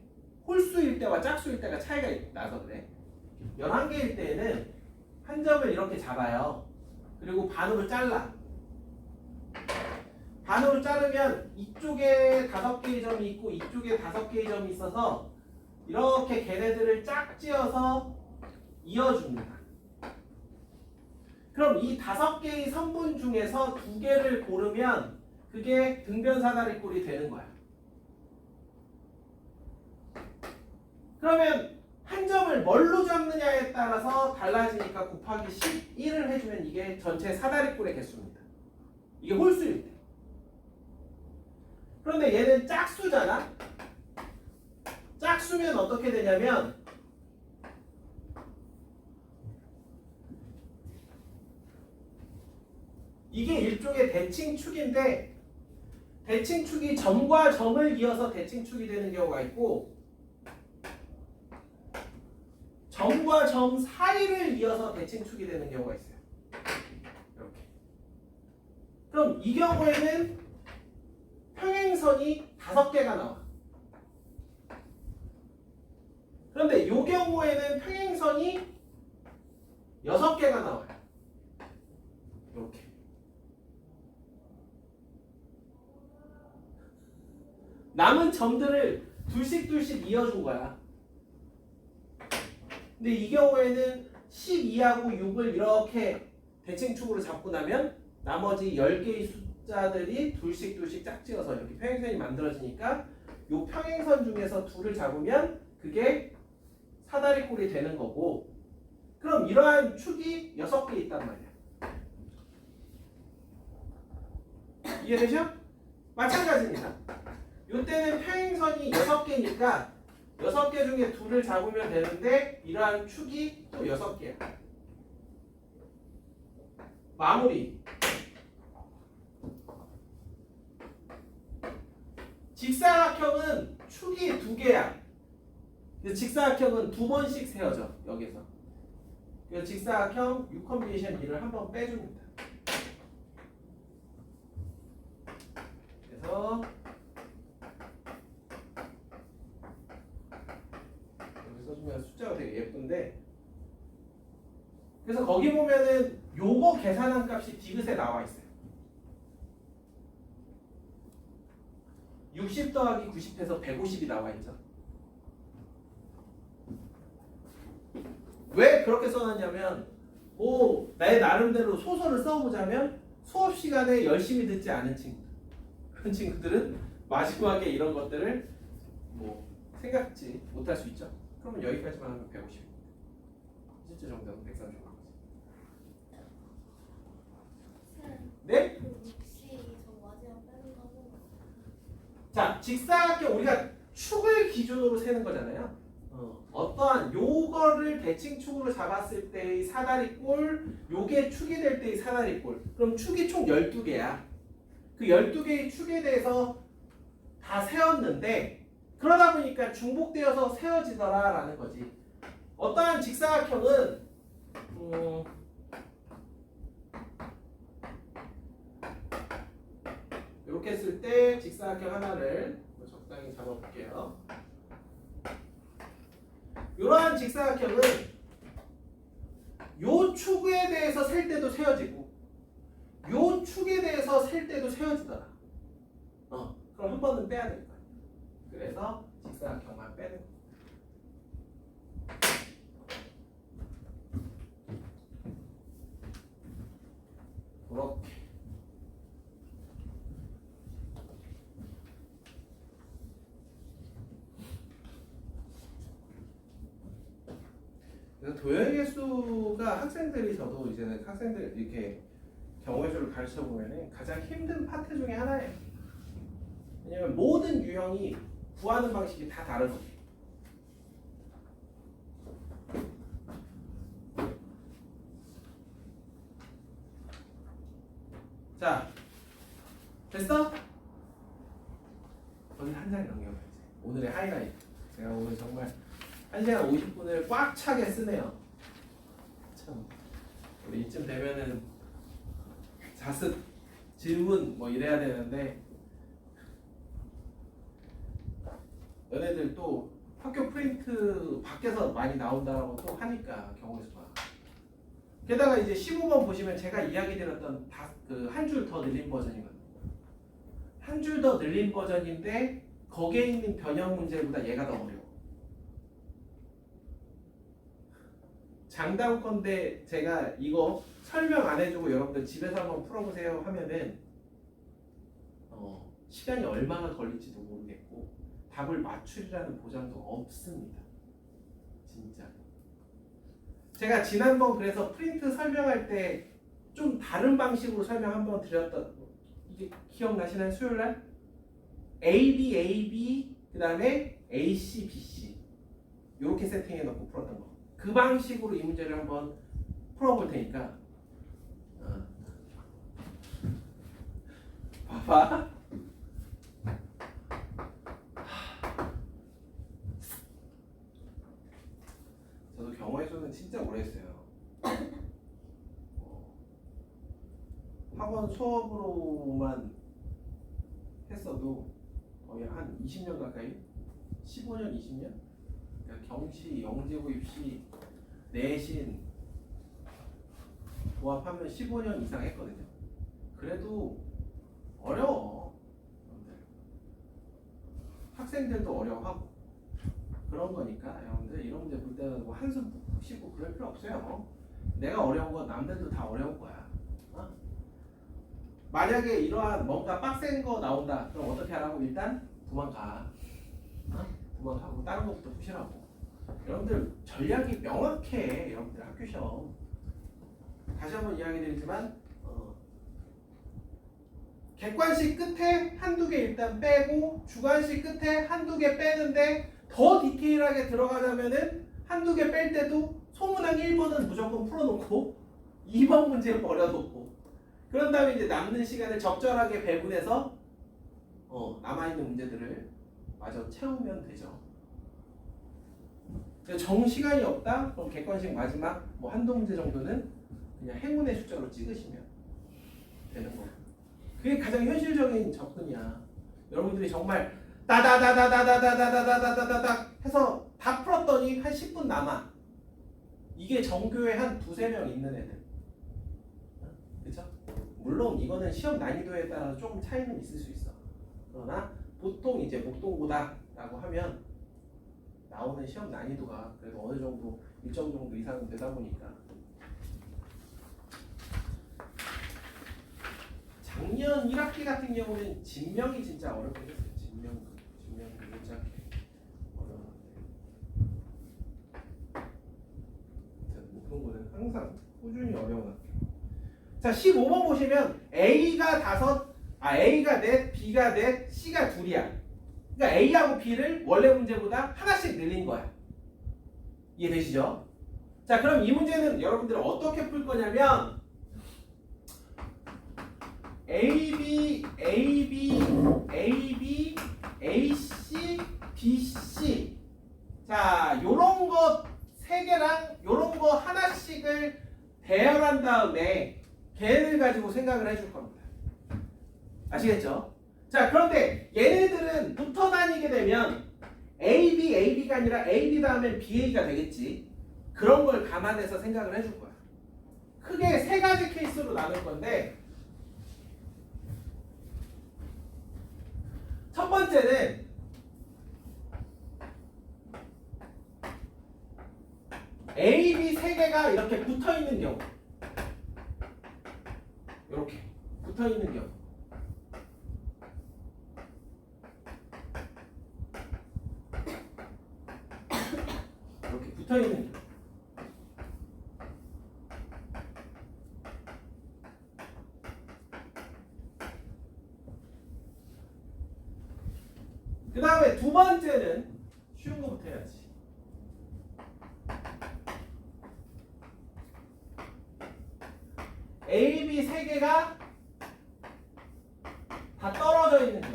홀수일 때와 짝수일 때가 차이가 나서 그래. 11개일 때에는 한 점을 이렇게 잡아요. 그리고 반으로 잘라. 반으로 자르면 이쪽에 5개의 점이 있고 이쪽에 5개의 점이 있어서 이렇게 걔네들을 짝지어서 이어줍니다. 그럼 이 5개의 선분 중에서 2개를 고르면 그게 등변 사다리꼴이 되는 거야. 그러면 한 점을 뭘로 잡느냐에 따라서 달라지니까 곱하기 11을 해주면 이게 전체 사다리꼴의 개수입니다. 이게 홀수일 때. 그런데 얘는 짝수잖아. 짝수면 어떻게 되냐면 이게 일종의 대칭축인데 대칭축이 점과 점을 이어서 대칭축이 되는 경우가 있고 점과 점 사이를 이어서 대칭축이 되는 경우가 있어요. 이렇게. 그럼 이 경우에는 평행선이 5개가 나와. 그런데 이 경우에는 평행선이 6개가 나와요. 이렇게. 남은 점들을 둘씩 이어준 거야. 근데 이 경우에는 12하고 6을 이렇게 대칭축으로 잡고 나면 나머지 10개의 숫자들이 둘씩 짝지어서 이렇게 평행선이 만들어지니까 이 평행선 중에서 둘을 잡으면 그게 사다리꼴이 되는 거고 그럼 이러한 축이 6개 있단 말이야. 이해되죠? 마찬가지입니다. 이때는 평행선이 6개니까 6개 중에 둘을 잡으면 되는데 이러한 축이 또 6개야. 마무리. 직사각형은 축이 2개야. 근데 직사각형은 2번씩 세워져. 여기서. 그래서 직사각형 6컴비네이션 2를 한번 빼줍니다. 그래서 여기 써주면 숫자가 되게 예쁜데 그래서 거기 보면은 요거 계산한 값이 디귿에 나와 있어요. 60 더하기 90해서 150이 나와 있죠. 왜 그렇게 써놨냐면 내 나름대로 소설을 써보자면 수업 시간에 열심히 듣지 않은 친구들 그런 친구들은 마지막에 이런 것들을 생각지 못할 수 있죠. 그러면 여기까지만 하면 150입니다. 실제 정답은 130. 네? 자, 직사각형 우리가 축을 기준으로 세는 거잖아요. 어떠한 요거를 대칭축으로 잡았을 때의 사다리꼴, 요게 축이 될 때의 사다리꼴. 그럼 축이 총 12개야. 그 12개의 축에 대해서 다 세웠는데 그러다 보니까 중복되어서 세워지더라라는 거지. 어떠한 직사각형은 이렇게 했을 때 직사각형 하나를 적당히 잡아볼게요. 이러한 직사각형은 요 축에 대해서 셀 때도 세워지고 요 축에 대해서 셀 때도 세워지더라. 그럼 한 번은 빼야 될 거야. 그래서 직사각형만 빼는 거야. 그렇게. 그래서 도형의 수가 학생들이 저도 이제는 학생들 이렇게 경우의 수를 가르쳐 보면은 가장 힘든 파트 중에 하나예요. 왜냐면 모든 유형이 구하는 방식이 다 다르거든요. 자, 됐어? 거의 한 장이 넘겨가야지. 오늘의 하이라이트. 제가 오늘 정말 1시간 50분을 꽉 차게 쓰네요. 참 우리 이쯤 되면은 자습 질문 뭐 이래야 되는데 너네들 또 학교 프린트 밖에서 많이 나온다라고 또 하니까 경우의 수가. 게다가 이제 15번 보시면 제가 이야기 드렸던 그 한 줄 더 늘린 버전이거든요. 한 줄 더 늘린 버전인데 거기에 있는 변형 문제보다 얘가 더 어려워. 장담컨대 제가 이거 설명 안 해주고 여러분들 집에서 한번 풀어보세요 하면은 시간이 얼마나 걸릴지도 모르겠고 답을 맞추리라는 보장도 없습니다. 진짜. 제가 지난번 그래서 프린트 설명할 때 좀 다른 방식으로 설명 한번 드렸던 이게 기억나시나요? 수요일날? AB, AB 그 다음에 AC, BC 이렇게 세팅해 놓고 풀었던 거. 그 방식으로 이 문제를 한번 풀어볼 테니까 봐봐. 저도 경우의 수는 진짜 오래 했어요. 학원 수업으로만 했어도 거의 한 20년 가까이? 15년, 20년? 그러니까 경시, 영재고입시, 내신 조합하면 15년 이상 했거든요. 그래도 어려워. 학생들도 어려워하고 그런 거니까 여러분들 이런 문제 볼 때는 뭐 한숨 푹 쉬고 그럴 필요 없어요. 내가 어려운 건 남들도 다 어려울 거야. 만약에 이러한 뭔가 빡센 거 나온다 그럼 어떻게 하라고? 일단 도망가. 도망가고 다른 것부터 푸시라고. 여러분들 전략이 명확해. 여러분들 학교 시험 다시 한번 이야기 드리지만 객관식 끝에 한두 개 일단 빼고 주관식 끝에 한두 개 빼는데 더 디테일하게 들어가자면은 한두 개 뺄 때도 소문항 1번은 무조건 풀어놓고 2번 문제 버려놓고 그런 다음에 이제 남는 시간을 적절하게 배분해서 남아있는 문제들을 마저 채우면 되죠. 정 시간이 없다? 그럼 객관식 마지막 뭐 한두 문제 정도는 그냥 행운의 숫자로 찍으시면 되는 거고. 그게 가장 현실적인 접근이야. 여러분들이 정말 따다다다다다다다다다다다다 해서 다 풀었더니 한 10분 남아. 이게 전교에 한 두세 명 있는 애들. 그쵸? 물론 이거는 시험 난이도에 따라 조금 차이는 있을 수 있어. 그러나 보통 이제 목동고다라고 하면 나오는 시험 난이도가 그래도 어느 정도 일정 정도 이상은 되다 보니까 작년 1학기 같은 경우는 진명이 진짜 어렵게 됐어요. 진명 진짜 어려웠는데 목동고는 항상 꾸준히 어려운 학교. 자 15번 보시면 A가 넷, B가 넷, C가 둘이야. 그러니까 A하고 B를 원래 문제보다 하나씩 늘린 거야. 이해되시죠? 자 그럼 이 문제는 여러분들 어떻게 풀 거냐면 AB, AB, AB, AC, BC 자 요런 거 세 개랑 요런 거 하나씩을 대열한 다음에 걔를 가지고 생각을 해줄 겁니다. 아시겠죠? 자 그런데 얘네들은 붙어 다니게 되면 AB, AB가 아니라 AB 다음엔 BA가 되겠지. 그런 걸 감안해서 생각을 해줄 거야. 크게 세 가지 케이스로 나눌 건데 첫 번째는 A, B 세 개가 이렇게 붙어 있는 경우. 이렇게 붙어 있는 경우. 이렇게 붙어 있는 경우. 그 다음에 두 번째는 쉬운 거부터 해야지. A, B 세 개가 다 떨어져 있는 경우.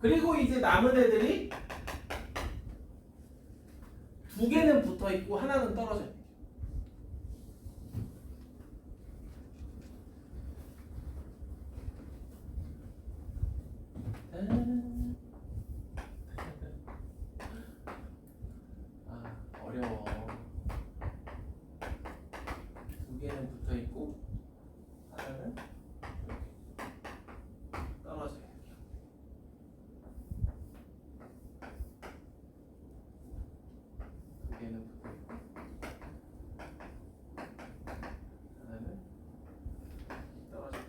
그리고 이제 남은 애들이 두 개는 붙어 있고 하나는 떨어져 있는 아, 어려워. 두 개는 붙어 있고 하나는 떨어져 있는 두 개는 붙어 있고 하나는 떨어져 있는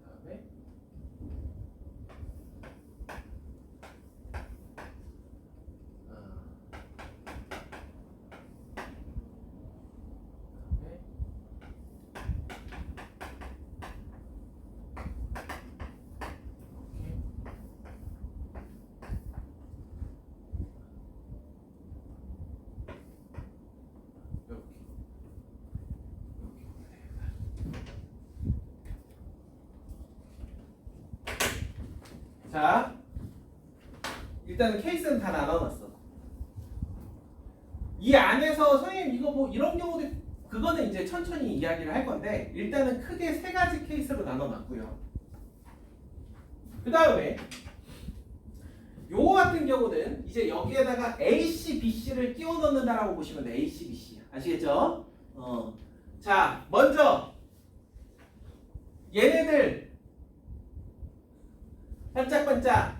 그다음에 자, 일단은 케이스는 다 나눠놨어. 이 안에서 선생님 이거 뭐 이런 경우도 그거는 이제 천천히 이야기를 할 건데 일단은 크게 세 가지 케이스로 나눠놨고요. 그 다음에 요거 같은 경우는 이제 여기에다가 AC, BC를 끼워 넣는다라고 보시면 돼. AC, BC 아시겠죠? 자, 먼저 얘네들 반짝반짝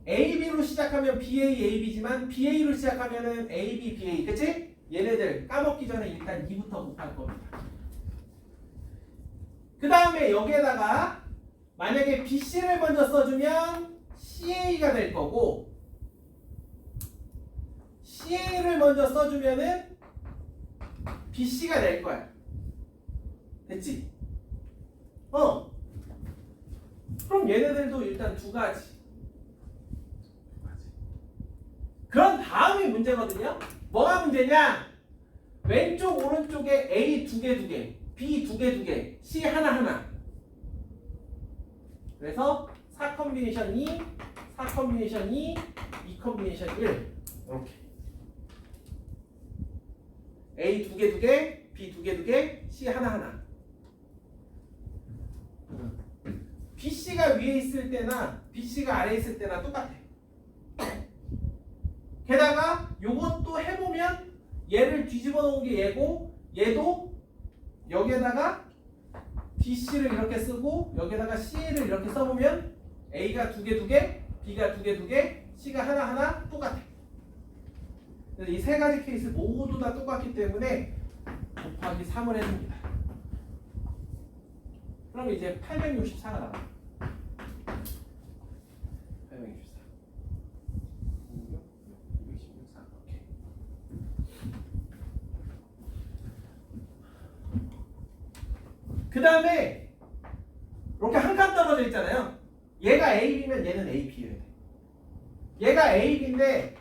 AB로 시작하면 BA, AB지만 BA로 시작하면은 AB, BA 그치? 얘네들 까먹기 전에 일단 2부터 곱할 겁니다. 그 다음에 여기에다가 만약에 BC를 먼저 써주면 CA가 될 거고 CA를 먼저 써주면은 BC가 될 거야. 됐지? 그럼 얘네들도 일단 두 가지. 그런 다음이 문제거든요. 뭐가 문제냐? 왼쪽 오른쪽에 A 두 개, B 두 개, C 하나. 그래서 4 컨비네이션 2, 4 컨비네이션 2, 2 컨비네이션 1 이렇게 A 두 개, B 두 개, C 하나. BC가 위에 있을 때나 BC가 아래에 있을 때나 똑같아. 게다가 요것도 해보면 얘를 뒤집어 놓은 게 얘고 얘도 여기에다가 BC를 이렇게 쓰고 여기에다가 C를 이렇게 써보면 A가 두 개, B가 두 개, C가 하나 똑같아. 그래서 이 세 가지 케이스 모두 다 똑같기 때문에 곱하기 3을 해줍니다. 그럼 이제 864가 나와요. 864. 216, 4. 오케이. 그 다음에 이렇게 한 칸 떨어져 있잖아요. 얘가 AB면 얘는 AB여야 돼. 얘가 AB인데